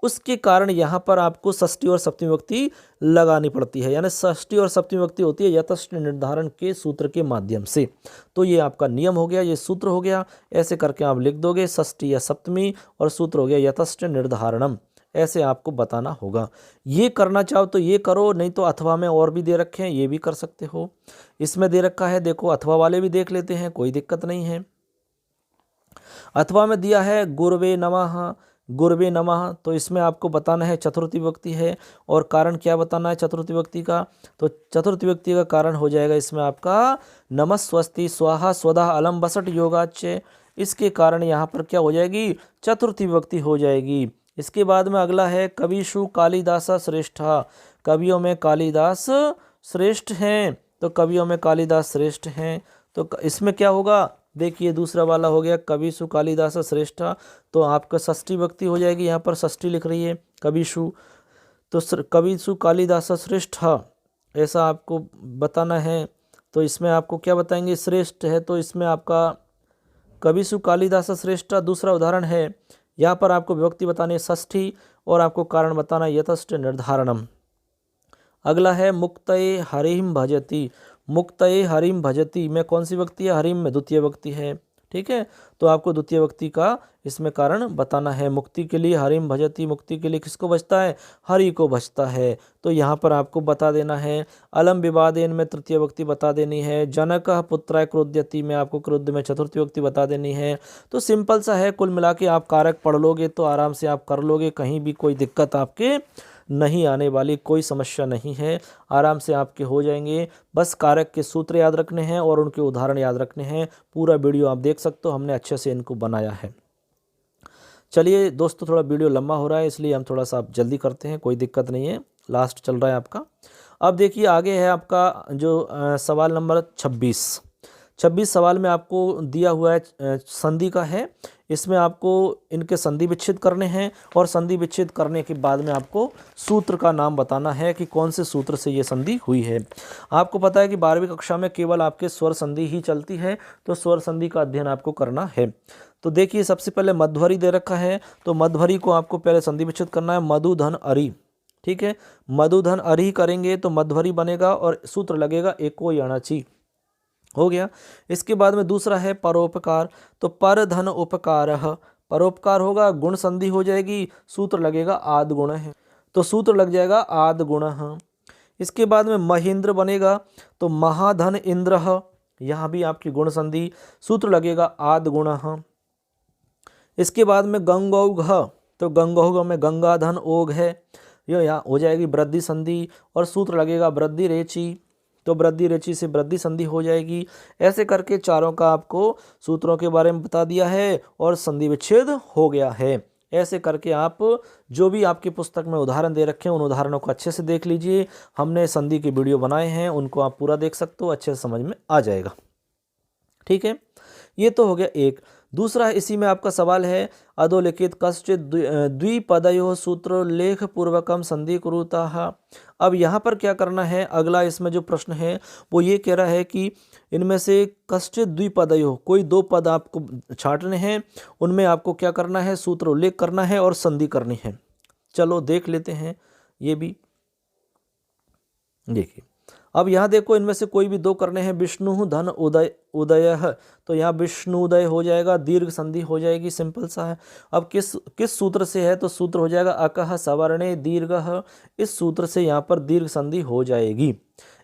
उसके कारण यहाँ पर आपको षष्ठी और सप्तमी विभक्ति लगानी पड़ती है, यानी षष्ठी और सप्तमी विभक्ति होती है यतश्च निर्धारण के सूत्र के माध्यम से। तो ये आपका नियम हो गया, ये सूत्र हो गया। ऐसे करके आप लिख दोगे षष्ठी या सप्तमी और सूत्र हो गया यतश्च निर्धारणम, ऐसे आपको बताना होगा। ये करना चाहो तो ये करो, नहीं तो अथवा में और भी दे रखे हैं, ये भी कर सकते हो। इसमें दे रखा है देखो, अथवा वाले भी देख लेते हैं, कोई दिक्कत नहीं है। अथवा में दिया है गुरवे नमः, गुरवे नमः, तो इसमें आपको बताना है चतुर्थी विभक्ति है। और कारण क्या बताना है चतुर्थी विभक्ति का, तो चतुर्थी विभक्ति का कारण हो जाएगा इसमें आपका नमः स्वस्ति स्वाहा स्वधा अलम बसठ योगाच्च। इसके कारण यहाँ पर क्या हो जाएगी, चतुर्थी विभक्ति हो जाएगी। इसके बाद में अगला है कविषु कालिदास श्रेष्ठा, कवियों में कालिदास श्रेष्ठ हैं, तो कवियों में कालिदास श्रेष्ठ हैं। तो इसमें क्या होगा, देखिए दूसरा वाला हो गया कविषु कालिदास श्रेष्ठा, तो आपका षष्ठी विभक्ति हो जाएगी, यहाँ पर षष्ठी लिख रही है कविषु, तो कविषु कालिदास श्रेष्ठा ऐसा आपको बताना है। तो इसमें आपको क्या बताएंगे, श्रेष्ठ है, तो इसमें आपका कविषु कालिदास श्रेष्ठा दूसरा उदाहरण है। यहाँ पर आपको विभक्ति बतानी है षष्ठी और आपको कारण बताना है यतश्च निर्धारणम। अगला है मुक्तये हरिम भजति, मुक्तये हरिम भजति में कौन सी विभक्ति है, हरिम में द्वितीय विभक्ति है, ठीक है। तो आपको द्वितीय विभक्ति का इसमें कारण बताना है। मुक्ति के लिए हरिम भजति, मुक्ति के लिए किसको बचता है, हरि को बचता है, तो यहाँ पर आपको बता देना है। अलम विवादेन में तृतीय विभक्ति बता देनी है। जनक पुत्राय क्रोध्यति में आपको क्रोध में चतुर्थी विभक्ति बता देनी है। तो सिंपल सा है, कुल मिला के आप कारक पढ़ लोगे तो आराम से आप कर लोगे, कहीं भी कोई दिक्कत आपके नहीं आने वाली, कोई समस्या नहीं है, आराम से आपके हो जाएंगे। बस कारक के सूत्र याद रखने हैं और उनके उदाहरण याद रखने हैं। पूरा वीडियो आप देख सकते हो, हमने अच्छे से इनको बनाया है। चलिए दोस्तों, थोड़ा वीडियो लंबा हो रहा है इसलिए हम थोड़ा सा जल्दी करते हैं, कोई दिक्कत नहीं है, लास्ट चल रहा है आपका। अब देखिए आगे है आपका जो सवाल नंबर 26 सवाल में आपको दिया हुआ है संधि का है। इसमें आपको इनके संधि विच्छेद करने हैं और संधि विच्छेद करने के बाद में आपको सूत्र का नाम बताना है कि कौन से सूत्र से ये संधि हुई है। आपको पता है कि 12वीं कक्षा में केवल आपके स्वर संधि ही चलती है, तो स्वर संधि का अध्ययन आपको करना है। तो देखिए सबसे पहले मध्वरी दे रखा है, तो मध्वरी को आपको पहले संधि विच्छेद करना है, मधु धन अरि, ठीक है। मधु धन अरि करेंगे तो मध्वरी बनेगा और सूत्र लगेगा एको यणाची, हो गया। इसके बाद में दूसरा है परोपकार, तो पर धन उपकारः, परोपकार होगा, गुण संधि हो जाएगी, सूत्र लगेगा आद गुण है, तो सूत्र लग जाएगा आद गुण। इसके बाद में महेंद्र बनेगा, तो महाधन इंद्र, यहाँ भी आपकी गुण संधि, सूत्र लगेगा आद गुण। इसके बाद में गंगौघ, तो गंगौघ में गंगाधन ओघ है, ये यहाँ हो जाएगी वृद्धि संधि और सूत्र लगेगा वृद्धि रेची, तो वृद्धि रेची से वृद्धि संधि हो जाएगी। ऐसे करके चारों का आपको सूत्रों के बारे में बता दिया है और संधि विच्छेद हो गया है। ऐसे करके आप जो भी आपकी पुस्तक में उदाहरण दे रखे हैं उन उदाहरणों को अच्छे से देख लीजिए। हमने संधि के वीडियो बनाए हैं, उनको आप पूरा देख सकते हो, अच्छे से समझ में आ जाएगा, ठीक है। ये तो हो गया एक। दूसरा इसी में आपका सवाल है अधोलिखित कश्चित् द्विपदयोः सूत्र लेख पूर्वकम संधि कुरुताः। अब यहाँ पर क्या करना है, अगला इसमें जो प्रश्न है वो ये कह रहा है कि इनमें से कश्चित् द्विपदयोः, कोई दो पद आपको छांटने हैं, उनमें आपको क्या करना है, सूत्र उल्लेख करना है और संधि करनी है। चलो देख लेते हैं ये भी। देखिए अब यहाँ देखो इनमें से कोई भी दो करने हैं। विष्णु धन उदय उदय, तो यहाँ विष्णु उदय हो जाएगा, दीर्घ संधि हो जाएगी, सिंपल सा है। अब किस किस सूत्र से है, तो सूत्र हो जाएगा अकह सवर्णे दीर्घ, इस सूत्र से यहाँ पर दीर्घ संधि हो जाएगी।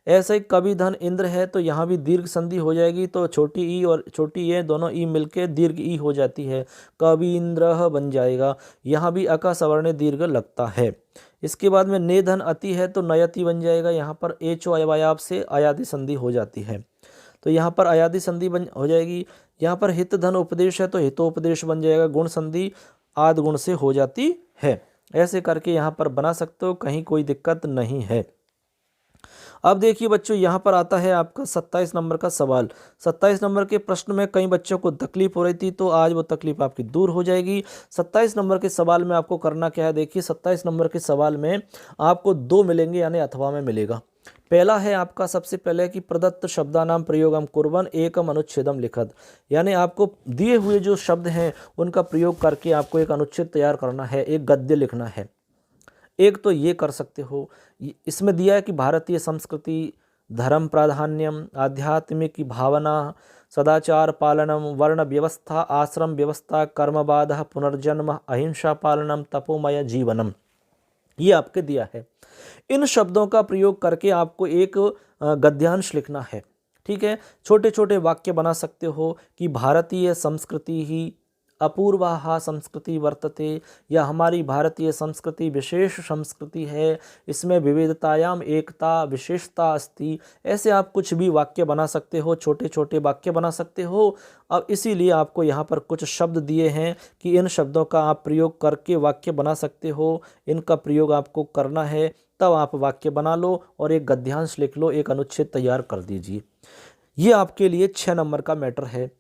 ऐसे ही कवि धन इंद्र है, तो यहाँ भी दीर्घ संधि हो जाएगी, तो छोटी ई और छोटी ए दोनों ई मिलके दीर्घ ई हो जाती है, कवि इंद्र बन जाएगा। यहाँ भी अका सवर्ण दीर्घ लगता है। इसके बाद में ने धन अति है, तो नयति बन जाएगा। यहाँ पर एचो अयवायाब से अयादि संधि हो जाती है, तो यहाँ पर अयादि संधि बन हो जाएगी। यहाँ पर हित धन उपदेश है, तो हितोपदेश बन जाएगा। गुण संधि आद गुण से हो जाती है। ऐसे करके यहाँ पर बना सकते हो, कहीं कोई दिक्कत नहीं है। अब देखिए बच्चों, यहाँ पर आता है आपका 27 नंबर का सवाल। 27 नंबर के प्रश्न में कई बच्चों को तकलीफ हो रही थी, तो आज वो तकलीफ आपकी दूर हो जाएगी। 27 नंबर के सवाल में आपको करना क्या है, देखिए 27 नंबर के सवाल में आपको दो मिलेंगे, यानी अथवा में मिलेगा। पहला है आपका सबसे पहले कि प्रदत्त शब्दानाम प्रयोगम कुर्वन् एकम अनुच्छेदम लिखत, यानी आपको दिए हुए जो शब्द हैं उनका प्रयोग करके आपको एक अनुच्छेद तैयार करना है, एक गद्य लिखना है। एक तो ये कर सकते हो, इसमें दिया है कि भारतीय संस्कृति, धर्म प्राधान्यम, आध्यात्मिक भावना, सदाचार पालनम, वर्ण व्यवस्था, आश्रम व्यवस्था, कर्मबाध, पुनर्जन्म, अहिंसा पालनम, तपोमय जीवनम, ये आपके दिया है। इन शब्दों का प्रयोग करके आपको एक गद्यांश लिखना है। ठीक है, छोटे छोटे वाक्य बना सकते हो कि भारतीय संस्कृति ही अपूर्वाहा संस्कृति वर्तते, या हमारी भारतीय संस्कृति विशेष संस्कृति है, इसमें विविधतायाम एकता विशेषता अस्ति। ऐसे आप कुछ भी वाक्य बना सकते हो, छोटे छोटे वाक्य बना सकते हो। अब इसीलिए आपको यहाँ पर कुछ शब्द दिए हैं कि इन शब्दों का आप प्रयोग करके वाक्य बना सकते हो, इनका प्रयोग आपको करना है, तब आप वाक्य बना लो और एक गद्यांश लिख लो, एक अनुच्छेद तैयार कर दीजिए। ये आपके लिए 6 नंबर का मैटर है।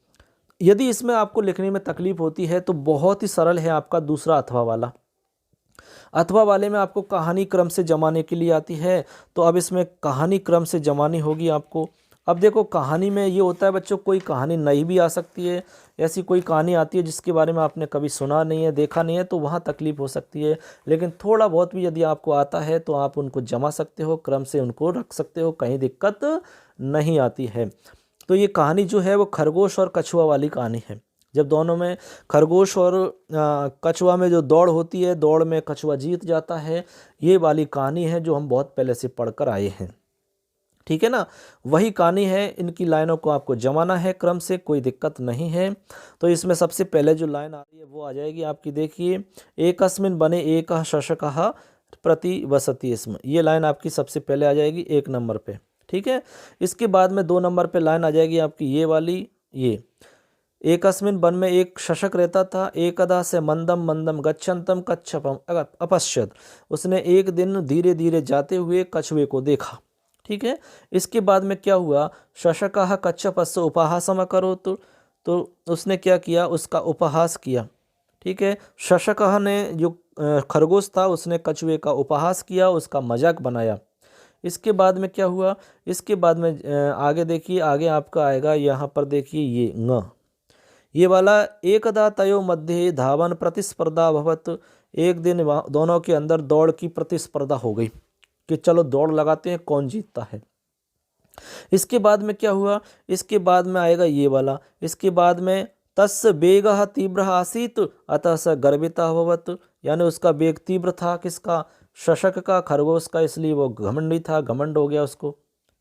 यदि इसमें आपको लिखने में तकलीफ होती है तो बहुत ही सरल है आपका दूसरा अथवा वाला। अथवा वाले में आपको कहानी क्रम से जमाने के लिए आती है, तो अब इसमें कहानी क्रम से जमानी होगी आपको। अब देखो कहानी में ये होता है बच्चों, कोई कहानी नई भी आ सकती है, ऐसी कोई कहानी आती है जिसके बारे में आपने कभी सुना नहीं है, देखा नहीं है, तो वहाँ तकलीफ हो सकती है। लेकिन थोड़ा बहुत भी यदि आपको आता है तो आप उनको जमा सकते हो, क्रम से उनको रख सकते हो, कहीं दिक्कत नहीं आती है। तो ये कहानी जो है वो खरगोश और कछुआ वाली कहानी है। जब दोनों में खरगोश और कछुआ में जो दौड़ होती है, दौड़ में कछुआ जीत जाता है, ये वाली कहानी है जो हम बहुत पहले से पढ़कर आए हैं। ठीक है ना, वही कहानी है। इनकी लाइनों को आपको जमाना है क्रम से, कोई दिक्कत नहीं है। तो इसमें सबसे पहले जो लाइन आ रही है वो आ जाएगी आपकी, देखिए एकस्मिन् बने एकः शशकः प्रति वसति, इसमें ये लाइन आपकी सबसे पहले आ जाएगी 1 नंबर पे। ठीक है, इसके बाद में 2 नंबर पे लाइन आ जाएगी आपकी ये वाली, ये एकस्मिन् वन में एक शशक रहता था, एकदा से मंदम मंदम गच्छन्तम कच्छपम अपश्यत, उसने एक दिन धीरे धीरे जाते हुए कछुए को देखा। ठीक है, इसके बाद में क्या हुआ, शशकः कच्छपस्य उपहासम अकरोत्, तो उसने क्या किया, उसका उपहास किया। ठीक है, शशकः ने जो खरगोश था उसने कछुए का उपहास किया, उसका मजाक बनाया। इसके बाद में क्या हुआ, इसके बाद में आगे देखिए, आगे आपका आएगा यहाँ पर देखिए ये न, ये वाला एकदा तयो मध्य धावन प्रतिस्पर्धा भवत, एक दिन दोनों के अंदर दौड़ की प्रतिस्पर्धा हो गई कि चलो दौड़ लगाते हैं कौन जीतता है। इसके बाद में क्या हुआ, इसके बाद में आएगा ये वाला, इसके बाद में तस्य वेगः तीव्र आसीत अतः स गर्विता भवत, यानी उसका वेग तीव्र था, किसका, शशक का, खरगोश का, इसलिए वो घमंडी था, घमंड हो गया उसको।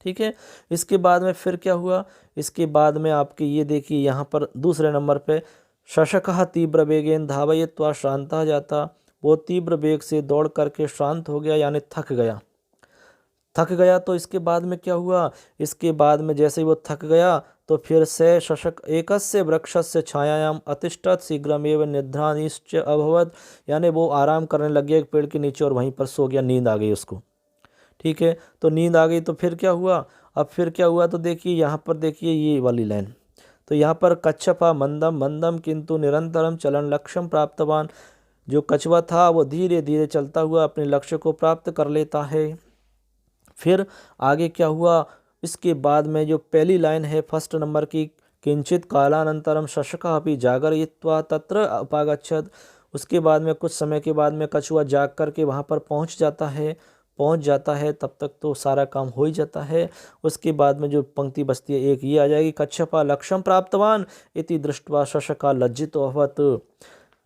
ठीक है, इसके बाद में फिर क्या हुआ, इसके बाद में आपके ये देखिए यहाँ पर दूसरे नंबर पे शशकः तीव्र वेगेन धावयित्वा श्रांतः जाता, वो तीव्र वेग से दौड़ करके शांत हो गया, यानी थक गया। तो इसके बाद में क्या हुआ, इसके बाद में जैसे ही वो थक गया तो फिर से शशक एकस्य वृक्षस्य छायायाम अतिष्ठत शीघ्रमेव निद्रानिश्च अभवत, यानी वो आराम करने लग गया एक पेड़ के नीचे और वहीं पर सो गया, नींद आ गई उसको। ठीक है, तो नींद आ गई तो फिर क्या हुआ, अब फिर क्या हुआ, तो देखिए यहाँ पर देखिए ये वाली लाइन, तो यहाँ पर कच्छपा मंदम मंदम किंतु निरंतरम चलन लक्ष्यम प्राप्तवान, जो कछुआ था वो धीरे धीरे चलता हुआ अपने लक्ष्य को प्राप्त कर लेता है। फिर आगे क्या हुआ, इसके बाद में जो पहली लाइन है फर्स्ट नंबर की, किंचित कालानंतरम शशकः अपि जागरयित्वा तत्र उपागच्छत्, उसके बाद में कुछ समय के बाद में कछुआ जाग कर के वहाँ पर पहुँच जाता है, तब तक तो सारा काम हो ही जाता है। उसके बाद में जो पंक्ति बचती है एक ये आ जाएगी, कच्छपा लक्ष्यम प्राप्तवान इति दृष्ट्वा शशका लज्जितो अभवत्।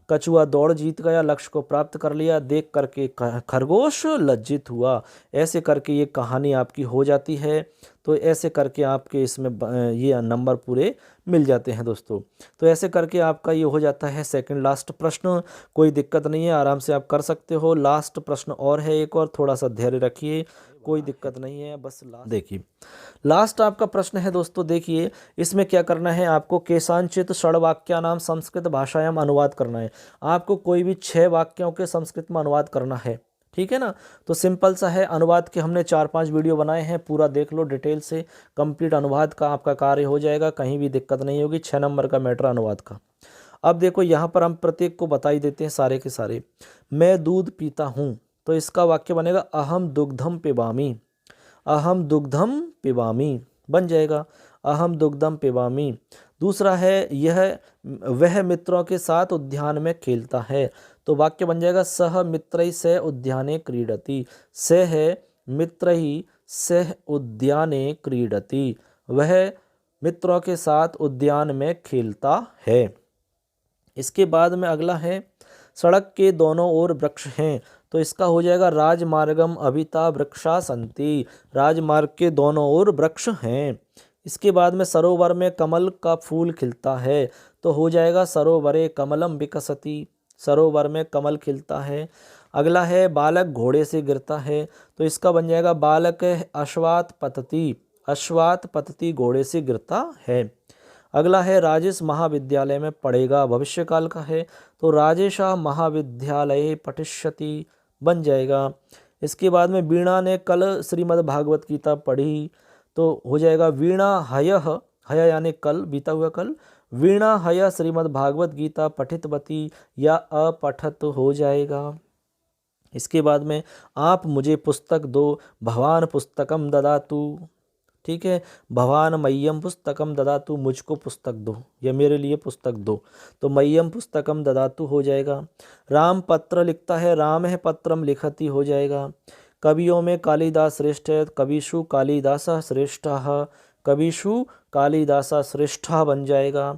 कछुआ दौड़ जीत गया, लक्ष्य को प्राप्त कर लिया, देख करके खरगोश लज्जित हुआ। ऐसे करके ये कहानी आपकी हो जाती है। तो ऐसे करके आपके इसमें ये नंबर पूरे मिल जाते हैं दोस्तों। तो ऐसे करके आपका ये हो जाता है सेकंड लास्ट प्रश्न। कोई दिक्कत नहीं है, आराम से आप कर सकते हो। लास्ट प्रश्न और है एक और, थोड़ा सा धैर्य रखिए, कोई दिक्कत नहीं है। बस देखिए लास्ट आपका प्रश्न है दोस्तों। देखिए इसमें क्या करना है आपको, केशांचित षड्वाक्या नाम संस्कृत भाषायाम अनुवाद करना है। आपको कोई भी 6 वाक्यों के संस्कृत में अनुवाद करना है, ठीक है ना। तो सिंपल सा है, अनुवाद के हमने 4-5 वीडियो बनाए हैं, पूरा देख लो डिटेल से, कंप्लीट अनुवाद का आपका कार्य हो जाएगा, कहीं भी दिक्कत नहीं होगी। 6 नंबर का मैटर अनुवाद का। अब देखो यहाँ पर हम प्रत्येक को बता ही देते हैं सारे के सारे। मैं दूध पीता हूँ, तो इसका वाक्य बनेगा अहम दुग्धम पिबामी। अहम दुग्धम पिबामी बन जाएगा, अहम दुग्धम पिबामी। दूसरा है वह मित्रों के साथ उद्यान में खेलता है, तो वाक्य बन जाएगा सह मित्रैः सह उद्याने क्रीडति। सह है मित्रैः सह उद्याने क्रीडति, वह मित्रों के साथ उद्यान में खेलता है। इसके बाद में अगला है सड़क के दोनों ओर वृक्ष हैं, तो इसका हो जाएगा राजमार्गम अभिता वृक्षा संति। राजमार्ग के दोनों ओर वृक्ष हैं। इसके बाद में सरोवर में कमल का फूल खिलता है, तो हो जाएगा सरोवरे कमलम विकसति। सरोवर में कमल खिलता है। अगला है बालक घोड़े से गिरता है, तो इसका बन जाएगा बालक अश्वात पतति। अश्वात पतति घोड़े से गिरता है। अगला है राजेश महाविद्यालय में पढ़ेगा, भविष्य काल का है, तो राजेशा महाविद्यालय पठिष्यति बन जाएगा। इसके बाद में वीणा ने कल श्रीमद् भागवत गीता पढ़ी, तो हो जाएगा वीणा हयः, हय यानी कल, बीता हुआ कल, वीणा हय श्रीमद् भागवत गीता पठितवती या अपठत हो जाएगा। इसके बाद में आप मुझे पुस्तक दो, भवान पुस्तकम ददातु, ठीक है, भवान मह्यम पुस्तकम ददातु, मुझको पुस्तक दो या मेरे लिए पुस्तक दो, तो मह्यम पुस्तकम ददातु हो जाएगा। राम पत्र लिखता है, राम है पत्रम लिखति हो जाएगा। कवियों में कालिदास श्रेष्ठ है, कविषु कालिदास श्रेष्ठः, कविषु कालिदास श्रेष्ठः बन जाएगा।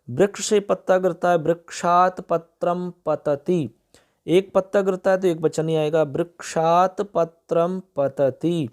वृक्ष से पत्ता गिरता है, वृक्षात पत्रम पतति, एक पत्ता गिरता है तो एक वचन ही आएगा, वृक्षात पत्रम पतति।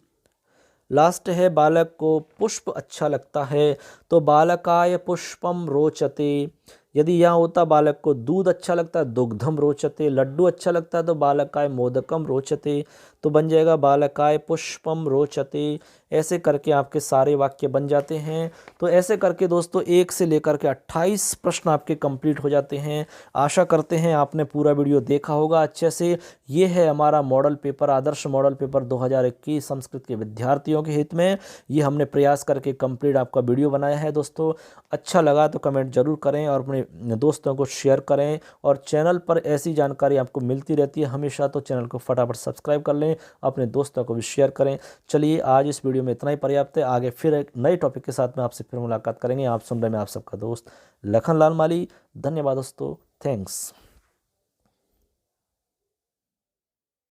लास्ट है बालक को पुष्प अच्छा लगता है, तो बालकाय पुष्पम रोचते। यदि यहाँ होता बालक को दूध अच्छा लगता है, दुग्धम रोचते। लड्डू अच्छा लगता है तो बालकाय मोदकम रोचते, तो बन जाएगा बालकाय पुष्पम रोचते। ऐसे करके आपके सारे वाक्य बन जाते हैं। तो ऐसे करके दोस्तों 1 से लेकर के 28 प्रश्न आपके कंप्लीट हो जाते हैं। आशा करते हैं आपने पूरा वीडियो देखा होगा अच्छे से। ये है हमारा मॉडल पेपर, आदर्श मॉडल पेपर 2021 संस्कृत के विद्यार्थियों के हित में। ये हमने प्रयास करके कंप्लीट आपका वीडियो बनाया है दोस्तों। अच्छा लगा तो कमेंट जरूर करें और अपने दोस्तों को शेयर करें। और चैनल पर ऐसी जानकारी आपको मिलती रहती है हमेशा, तो चैनल को फटाफट सब्सक्राइब कर लें, अपने दोस्तों को भी शेयर करें। चलिए आज इस वीडियो में इतना ही पर्याप्त है। आगे फिर एक नए टॉपिक के साथ में आपसे फिर मुलाकात करेंगे। आप सुन रहे हैं आप सबका दोस्त लखनलाल माली। धन्यवाद दोस्तों, थैंक्स।